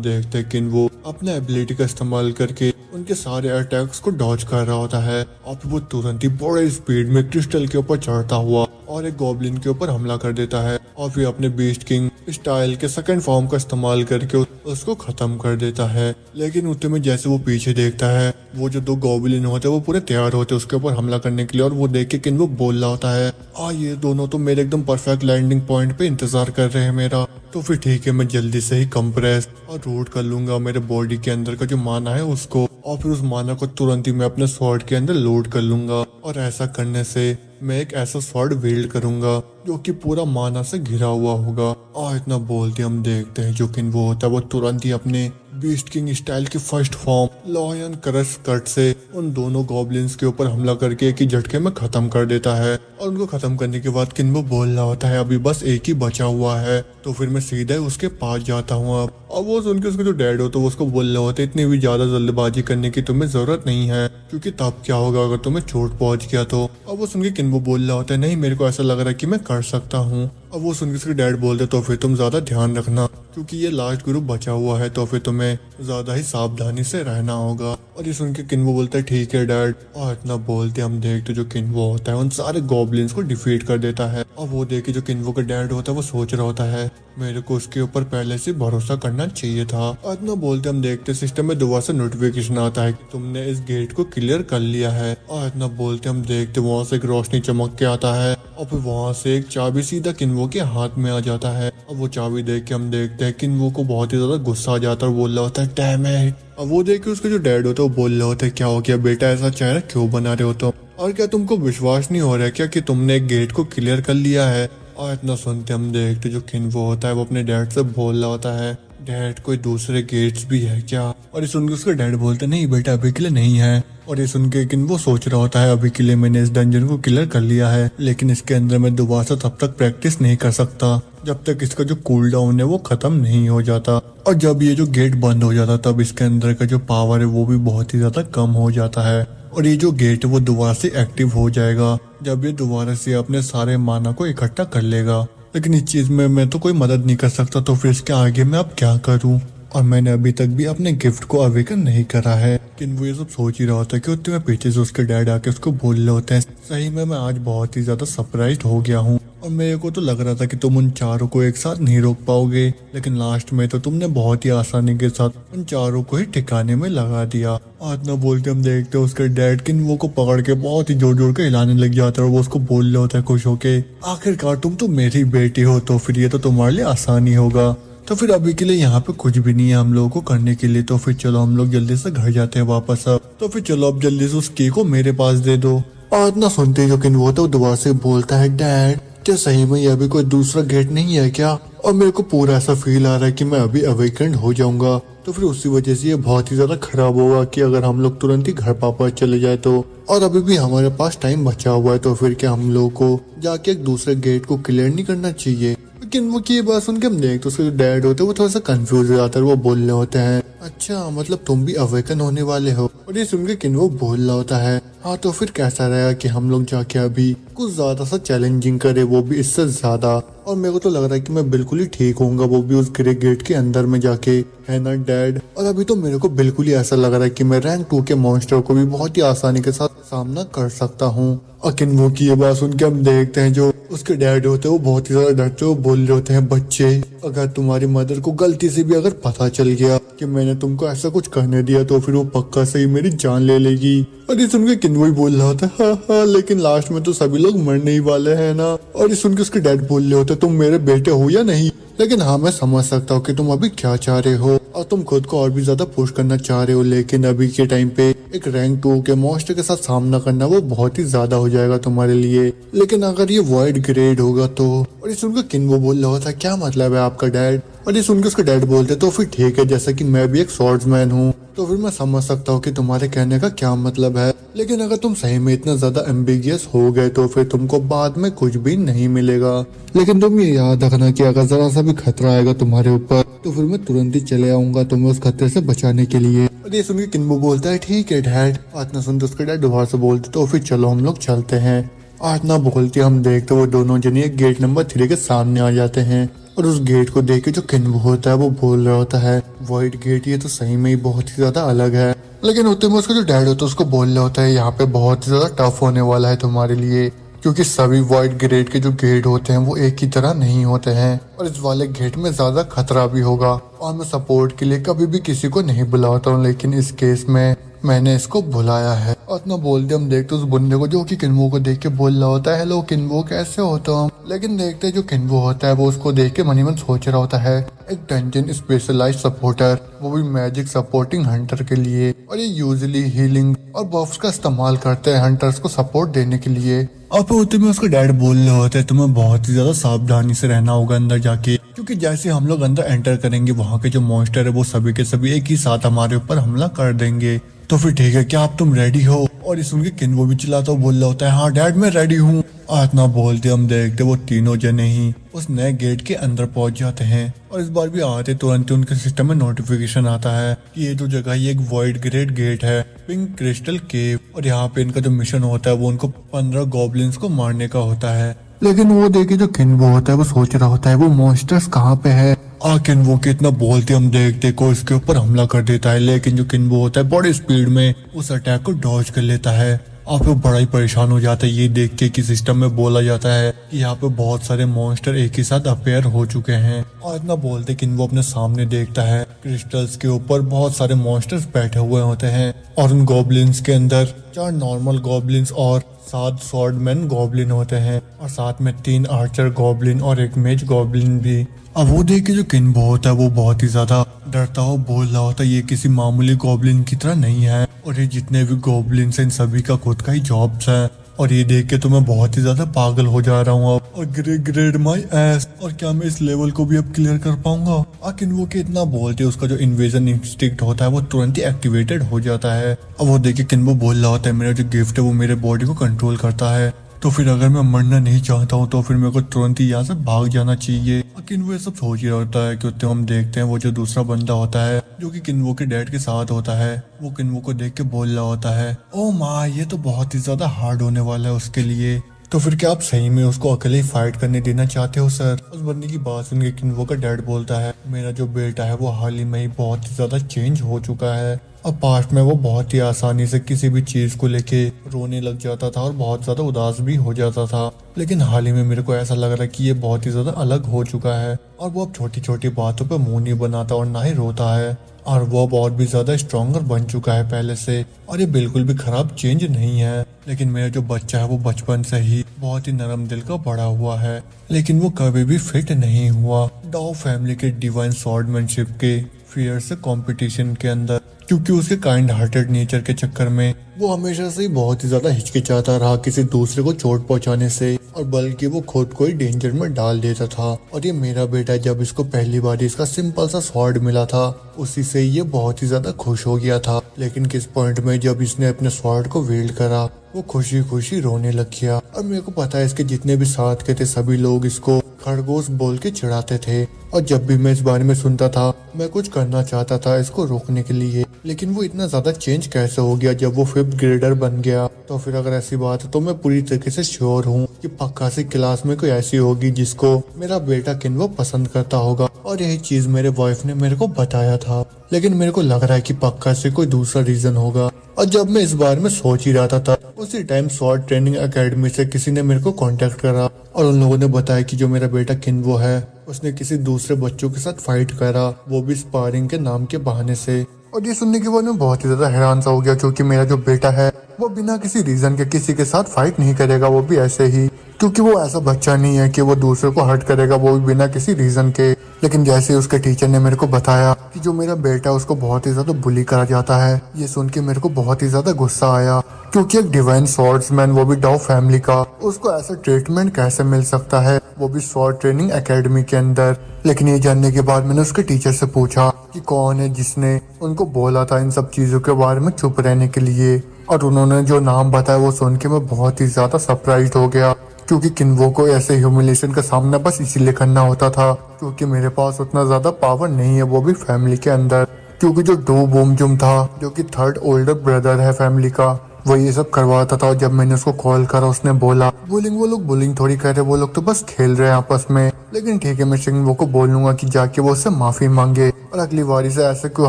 देखते हैं कि वो अपने एबिलिटी का इस्तेमाल करके उनके सारे अटैक्स को डॉज कर रहा होता है और वो तुरंत ही बड़े स्पीड में क्रिस्टल के ऊपर चढ़ता हुआ और एक गॉब्लिन के ऊपर हमला कर देता है और फिर अपने बीस्ट किंग स्टाइल के सेकंड फॉर्म का इस्तेमाल करके उसको खत्म कर देता है। लेकिन उतने में जैसे वो पीछे देखता है वो जो दो गॉब्लिन होते हैं वो पूरे तैयार होते हैं उसके ऊपर हमला करने के लिए और वो देख के किन वो बोल रहा होता है ये दोनों तो मेरे एकदम परफेक्ट लैंडिंग पॉइंट पे इंतजार कर रहे हैं मेरा। तो फिर ठीक है मैं जल्दी से ही कंप्रेस और रूट कर लूंगा मेरे बॉडी के अंदर का जो माना है उसको और फिर उस माना को तुरंत ही मैं अपने स्वॉर्ड के अंदर लोड कर लूंगा और ऐसा करने से मैं एक ऐसा स्वॉर्ड विल्ड करूंगा जो कि पूरा माना से घिरा हुआ होगा। और इतना बोलते हम देखते हैं जो कि वो होता है वो तुरंत ही अपने बीस्ट किंग स्टाइल की first form lion crush cut से उन दोनों गॉब्लिन्स के ऊपर हमला करके एक ही झटके में खत्म कर देता है। और उनको खत्म करने के बाद किन्वो बोल रहा होता है अभी बस एक ही बचा हुआ है। तो फिर मैं सीधा उसके पास जाता हूँ अब और वो सुन के उसके जो डैड हो तो वो उसको बोल रहे होते इतनी भी ज्यादा जल्दबाजी करने की तुम्हें जरूरत नहीं है क्योंकि तब क्या होगा अगर तुम्हें चोट पहुंच गया तो। अब वो सुन के किन्वो बोल रहा होता है नहीं मेरे को ऐसा लग रहा है कि मैं कर सकता हूँ। अब वो सुन के उसके डैड बोलते तो फिर तुम ज्यादा ध्यान रखना क्योंकि ये लास्ट ग्रुप बचा हुआ है तो फिर तुम्हें ज्यादा ही सावधानी से रहना होगा। और ये सुन के किन्वो बोलता है ठीक है डैड। और इतना बोलते हम देखते जो किन्वो होता है उन सारे गॉब्लिन्स को डिफीट कर देता है। और वो देख के जो किन्वो का डैड होता है वो सोच रहा होता है मेरे को उसके ऊपर पहले से भरोसा करना चाहिए था। और इतना बोलते हम देखते सिस्टम में दोबारा से नोटिफिकेशन आता है कि तुमने इस गेट को क्लियर कर लिया है। और इतना बोलते हम देखते वहाँ से एक रोशनी चमक के आता है और फिर वहाँ से एक चाबी सीधा किन्वो के हाथ में आ जाता है। अब वो चाबी देख के हम देखते हैं किन्वो को बहुत ही ज्यादा गुस्सा आ जाता है और बोल रहा होता है डैम इट। अब वो देख के उसके जो डैड होता है वो बोल रहे होते हैं क्या हो गया बेटा ऐसा चेहरा क्यों बना रहे हो तुम और क्या तुमको विश्वास नहीं हो रहा है क्या कि तुमने एक गेट को क्लियर कर लिया है। और इतना सुनते हम देखते जो किन्वो होता है वो अपने डैड से बोल रहा होता है डैड कोई दूसरे गेट्स भी है क्या। और ये सुन के उसका डैड बोलते नहीं बेटा अभी के लिए नहीं है। और ये सुन के किन्वो सोच रहा होता है अभी के लिए मैंने इस डंजन को क्लियर कर लिया है लेकिन इसके अंदर मैं दोबारा से तब तक प्रैक्टिस नहीं कर सकता जब तक इसका जो कूल डाउन है वो खत्म नहीं हो जाता। और जब ये जो गेट बंद हो जाता तब इसके अंदर का जो पावर है वो भी बहुत ही ज्यादा कम हो जाता है और ये जो गेट है वो दोबारा से एक्टिव हो जाएगा जब ये दोबारा से अपने सारे माना को इकट्ठा कर लेगा। लेकिन इस चीज में मैं तो कोई मदद नहीं कर सकता तो फिर इसके आगे मैं अब क्या करूं। और मैंने अभी तक भी अपने गिफ्ट को अवेकन नहीं करा है। लेकिन वो ये सब सोच ही रहा होता है कि उतने में पीछे से उसके डैड आके उसको बोल रहे होते हैं सही में मैं आज बहुत ही ज्यादा सरप्राइज हो गया हूँ और मेरे को तो लग रहा था कि तुम उन चारों को एक साथ नहीं रोक पाओगे लेकिन लास्ट में तो तुमने बहुत ही आसानी के साथ उन चारों को ही ठिकाने में लगा दिया। आज ना बोलते हम देखते हैं उसके डैड किन्वो को पकड़ के बहुत ही जोर जोर के हिलाने लग जाता है और वो उसको बोल रहे होता है खुश होके आखिरकार तुम तो मेरी बेटी हो तो फिर ये तो तुम्हारे लिए आसानी होगा। तो फिर अभी के लिए यहाँ पे कुछ भी नहीं है हम लोगों को करने के लिए तो फिर चलो हम लोग जल्दी से घर जाते हैं वापस अब। तो फिर चलो अब जल्दी से उस की को मेरे पास दे दो। और इतना सुनते जो किन्वो तो दोबारा से बोलता है डैड क्या सही में ये अभी कोई दूसरा गेट नहीं है क्या। और मेरे को पूरा ऐसा फील आ रहा है कि मैं अभी अवेकेंड हो जाऊंगा तो फिर उसी वजह से ये बहुत ही ज्यादा खराब होगा कि अगर हम लोग तुरंत ही घर वापस चले जाए तो। और अभी भी हमारे पास टाइम बचा हुआ है तो फिर क्या हम लोग को जाके एक दूसरे गेट को क्लियर नहीं करना चाहिए। लेकिन वो की बात सुन के हम देखते उसके जो डैड होते हैं वो थोड़ा सा कंफ्यूज हो जाता है वो बोल रहे होते हैं अच्छा मतलब तुम भी अवेकन होने वाले हो। और ये सुन के किन्वो बोल रहा होता है हाँ तो फिर कैसा रहेगा कि हम लोग जाके अभी कुछ ज्यादा सा चैलेंजिंग करे वो भी इससे ज्यादा। और मेरे को तो लग रहा है कि मैं बिल्कुल ही ठीक होऊंगा वो भी उस ग्रे गेट के अंदर में जाके है ना डैड। और अभी तो मेरे को बिल्कुल ही ऐसा लग रहा है कि मैं रैंक 2 के मॉन्स्टर को भी बहुत ही आसानी के साथ सामना कर सकता हूँ। और किन्वो की ये बात सुन के हम देखते हैं जो उसके डैड होते हैं वो बहुत ही ज्यादा डरते वो बोल रहे होते हैं बच्चे अगर तुम्हारी मदर को गलती से भी अगर पता चल गया कि मैंने तुमको ऐसा कुछ करने दिया तो फिर वो पक्का से ही मेरी जान ले लेगी। और ये सुन के किन्वो ही बोल रहा होता है हाँ लेकिन लास्ट में तो सभी लोग मरने ही वाले हैं ना। और ये सुन के उसके डैड बोल रहे होते तुम मेरे बेटे हो या नहीं, लेकिन हाँ मैं समझ सकता हूँ कि तुम अभी क्या चाह रहे हो और तुम खुद को और भी ज्यादा पुश करना चाह रहे हो, लेकिन अभी के टाइम पे एक रैंक 2 के मॉन्स्टर के साथ सामना करना वो बहुत ही ज्यादा हो जाएगा तुम्हारे लिए। लेकिन अगर ये वॉइड ग्रेड होगा तो। और ये सुनकर किन्वो बोल रहा होता क्या मतलब है आपका डैड। और ये सुनकर उसके डैड बोलते तो फिर ठीक है, जैसा कि मैं भी एक स्वॉर्ड्समैन हूँ तो फिर मैं समझ सकता हूँ कि तुम्हारे कहने का क्या मतलब है, लेकिन अगर तुम सही में इतना ज्यादा एम्बिगियस हो गए तो फिर तुमको बाद में कुछ भी नहीं मिलेगा। लेकिन तुम ये याद रखना कि अगर जरा सा भी खतरा आएगा तुम्हारे ऊपर तो फिर मैं तुरंत ही चले आऊंगा तुम्हें उस खतरे से बचाने के लिए। और ये सुन के किन्वो बोलता है ठीक है डैड। बात ना सुनते उसके डैड दोबारा से बोलते तो फिर चलो हम लोग चलते हैं। आज ना बोलते हम देखते वो दोनों जने गेट नंबर 3 के सामने आ जाते हैं। और उस गेट को देख के जो किन्वो होता है वो बोल रहा होता है वाइट गेट ये तो सही में ही बहुत ही ज्यादा अलग है। लेकिन उतने में उसका जो डैड होता है उसको बोल रहा होता है यहाँ पे बहुत ही ज्यादा टफ होने वाला है तुम्हारे लिए, क्योंकि सभी वाइट ग्रेड के जो गेट होते हैं वो एक ही तरह नहीं होते हैं और इस वाले गेट में ज्यादा खतरा भी होगा। और मैं सपोर्ट के लिए कभी भी किसी को नहीं बुलाता हूँ, लेकिन इस केस में मैंने इसको बुलाया है। और इतना बोलते हम देखते उस बंदे को जो कि किन्वो को देख के बोल रहा होता है हेलो किन्वो कैसे हो तुम। लेकिन देखते जो किन्वो होता है वो उसको देख के मन ही मन सोच रहा होता है एक डंजन स्पेशलाइज्ड सपोर्टर, वो भी मैजिक सपोर्टिंग हंटर के लिए। और ये यूजुअली हीलिंग और बफ्स का इस्तेमाल करते हैं हंटर्स को सपोर्ट देने के लिए। और फिर उतने में उसके डैड बोल रहे होते हैं तुम्हें बहुत ही ज्यादा सावधानी से रहना होगा अंदर जाके, क्योंकि जैसे हम लोग अंदर एंटर करेंगे वहाँ के जो मॉन्स्टर है वो सभी के सभी एक ही साथ हमारे ऊपर हमला कर देंगे। तो फिर ठीक है क्या आप तुम रेडी हो। और ये सुन के किन्वो भी चिल्लाता हुआ बोल रहा होता है हाँ डैड मैं रेडी हूँ। इतना बोलते हम देखते वो तीनों जने ही उस नए गेट के अंदर पहुंच जाते हैं। और इस बार भी आते तुरंत उनके सिस्टम में नोटिफिकेशन आता है कि ये जो जगह ये एक वॉइड ग्रेड गेट है पिंक क्रिस्टल केव, और यहाँ पे इनका जो मिशन होता है वो उनको 15 गॉब्लिन्स को मारने का होता है। लेकिन वो देखे जो किन्वो होता है वो सोच रहा होता है वो मॉन्स्टर्स कहाँ पे है। किन्वो के इतना बोलते हम देखते को इसके ऊपर हमला कर देता है, लेकिन जो किन्वो होता है बड़ी स्पीड में उस अटैक को डॉज कर लेता है। आप लोग बड़ा ही परेशान हो जाता है ये देख के कि सिस्टम में बोला जाता है कि यहाँ पे बहुत सारे मॉन्स्टर एक ही साथ अपेयर हो चुके हैं। और इतना बोलते किन्वो अपने सामने देखता है क्रिस्टल्स के ऊपर बहुत सारे मॉन्स्टर्स बैठे हुए होते हैं और उन गॉब्लिन्स के अंदर 4 नॉर्मल गॉब्लिन्स और 7 स्वॉर्डमैन गॉब्लिन होते हैं और साथ में 3 आर्चर गॉब्लिन और 1 मेज गॉब्लिन भी। अब वो देख के जो किन्वो होता है वो बहुत ही ज्यादा डरता हुआ बोल रहा होता है ये किसी मामूली गॉब्लिन की तरह नहीं है और ये जितने भी गॉब्लिन्स हैं इन सभी का खुद का ही जॉब्स है। और ये देख के तो मैं बहुत ही ज्यादा पागल हो जा रहा हूँ अब। और ग्रेड माई एस, और क्या मैं इस लेवल को भी अब क्लियर कर पाऊंगा। किन्वो के इतना बोलते उसका जो इन्वेजन इंस्टिंक्ट होता है वो तुरंत ही एक्टिवेटेड हो जाता है। अब वो देख के किन्वो बोल रहा होता है मेरा जो गिफ्ट है वो मेरे बॉडी को कंट्रोल करता है, तो फिर अगर मैं मरना नहीं चाहता हूँ तो फिर मेरे को तुरंत ही यहाँ से भाग जाना चाहिए। किन्वो ये सब सोच ही रहा होता है कि उतने हम देखते हैं वो जो दूसरा बंदा होता है जो कि किन्वो के डैड के साथ होता है वो किन्वो को देख के बोल रहा होता है ओ माँ ये तो बहुत ही ज्यादा हार्ड होने वाला है उसके लिए, तो फिर क्या आप सही में उसको अकेले ही फाइट करने देना चाहते हो सर। उस बंदे की बात सुन के किन्वो का डैड बोलता है मेरा जो बेटा है वो हाल ही में ही बहुत ही ज्यादा चेंज हो चुका है। अब पास्ट में वो बहुत ही आसानी से किसी भी चीज को लेके रोने लग जाता था और बहुत ज्यादा उदास भी हो जाता था, लेकिन हाल ही में मेरे को ऐसा लग रहा है कि ये बहुत ही ज्यादा अलग हो चुका है और वो अब छोटी छोटी बातों पे मुंह नहीं बनाता और ना ही रोता है और वो अब और भी ज्यादा स्ट्रॉन्गर बन चुका है पहले से और ये बिल्कुल भी खराब चेंज नहीं है। लेकिन मेरा जो बच्चा है वो बचपन से ही बहुत ही नरम दिल का बड़ा हुआ है, लेकिन वो कभी भी फिट नहीं हुआ डाओ फैमिली के डिवाइन स्वॉर्डमैनशिप के फियर से कंपटीशन के अंदर, क्योंकि उसके काइंड हार्टेड नेचर के चक्कर में वो हमेशा से ही बहुत ही ज्यादा हिचकिचाता रहा किसी दूसरे को चोट पहुंचाने से और बल्कि वो खुद को ही डेंजर में डाल देता था। और ये मेरा बेटा जब इसको पहली बार इसका सिंपल सा स्वॉर्ड मिला था उसी से ये बहुत ही ज्यादा खुश हो गया था, लेकिन किस पॉइंट में जब इसने अपने स्वॉर्ड को वेल्ड करा वो खुशी खुशी रोने लग गया। और मेरे को पता है इसके जितने भी साथ के थे सभी लोग इसको खरगोश बोल के चिढ़ाते थे और जब भी मैं इस बारे में सुनता था मैं कुछ करना चाहता था इसको रोकने के लिए, लेकिन वो इतना ज्यादा चेंज कैसे हो गया जब वो 5th ग्रेडर बन गया। तो फिर अगर ऐसी बात है तो मैं पूरी तरीके से श्योर हूँ कि पक्का से क्लास में कोई ऐसी होगी जिसको मेरा बेटा किन्वो पसंद करता होगा और यही चीज मेरे वाइफ ने मेरे को बताया था, लेकिन मेरे को लग रहा है कि पक्का से कोई दूसरा रीजन होगा। और जब मैं इस बारे में सोच ही रहा था उसी टाइम स्वॉर्ड ट्रेनिंग एकेडमी से किसी ने मेरे को कांटेक्ट करा और उन लोगों ने बताया कि जो मेरा बेटा किन्वो है उसने किसी दूसरे बच्चों के साथ फाइट करा, वो भी स्पारिंग के नाम के बहाने से। और ये सुनने के बाद मैं बहुत ही ज्यादा हैरान सा हो गया, क्योंकि मेरा जो बेटा है वो बिना किसी रीजन के किसी के साथ फाइट नहीं करेगा, वो भी ऐसे ही, क्योंकि वो ऐसा बच्चा नहीं है कि वो दूसरे को हर्ट करेगा, वो भी बिना किसी रीजन के। लेकिन जैसे ही उसके टीचर ने मेरे को बताया कि जो मेरा बेटा है उसको बहुत ही ज्यादा बुली करा जाता है, ये सुन के मेरे को बहुत ही ज्यादा गुस्सा आया, क्योंकि एक डिवाइन स्वॉर्ड्समैन, वो भी डाउ फैमिली का, उसको ऐसा ट्रीटमेंट कैसे मिल सकता है, वो भी स्वॉर्ड ट्रेनिंग एकेडमी के अंदर। लेकिन ये जानने के बाद मैंने उसके टीचर से पूछा कि कौन है जिसने उनको बोला था इन सब चीजों के बारे में चुप रहने के लिए, और उन्होंने जो नाम बताया वो सुन के मैं बहुत ही ज्यादा सरप्राइज हो गया, क्योंकि किन्वो को ऐसे ह्यूमिलेशन का सामना बस इसीलिए करना होता था क्योंकि मेरे पास उतना ज्यादा पावर नहीं है, वो भी फैमिली के अंदर। क्योंकि जो डो बोमजुम था, जो कि थर्ड ओल्डर ब्रदर है फैमिली का, वो ये सब करवाता था। और जब मैंने उसको कॉल करा, उसने बोला बोलिंग वो लोग बुलिंग थोड़ी कर रहे, वो लोग तो बस खेल रहे हैं आपस में। लेकिन ठीक है, मैं शिंगवो को बोलूंगा कि जाके वो उससे माफी मांगे और अगली बारी से ऐसे कोई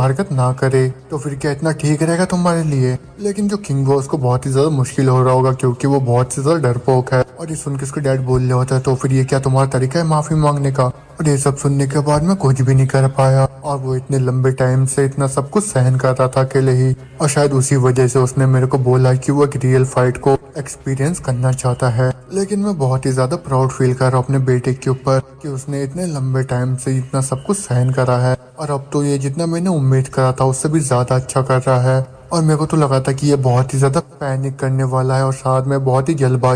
हरकत ना करे, तो फिर क्या इतना ठीक रहेगा तुम्हारे लिए। लेकिन जो किंग वो उसको बहुत ही ज्यादा मुश्किल हो रहा होगा, क्योंकि वो बहुत ही ज्यादा डरपोक है। और ये सुन के उसके डैड बोल रहे होता है, तो फिर ये क्या तुम्हारा तरीका है माफी मांगने का। और ये सब सुनने के बाद मैं कुछ भी नहीं कर पाया, और वो इतने लंबे टाइम से इतना सब कुछ सहन कर रहा था अकेले ही, और शायद उसी वजह से उसने मेरे को बोला कि वो एक रियल फाइट को एक्सपीरियंस करना चाहता है। लेकिन मैं बहुत ही ज्यादा प्राउड फील कर रहा हूँ अपने बेटे के ऊपर कि उसने इतने लंबे टाइम से इतना सब कुछ सहन करा है, और अब तो ये जितना मैंने उम्मीद करा था उससे भी ज्यादा अच्छा कर रहा है। और मेरे को तो लगा था कि ये बहुत ही ज्यादा पैनिक करने वाला है और साथ में बहुत ही जल्दबाजी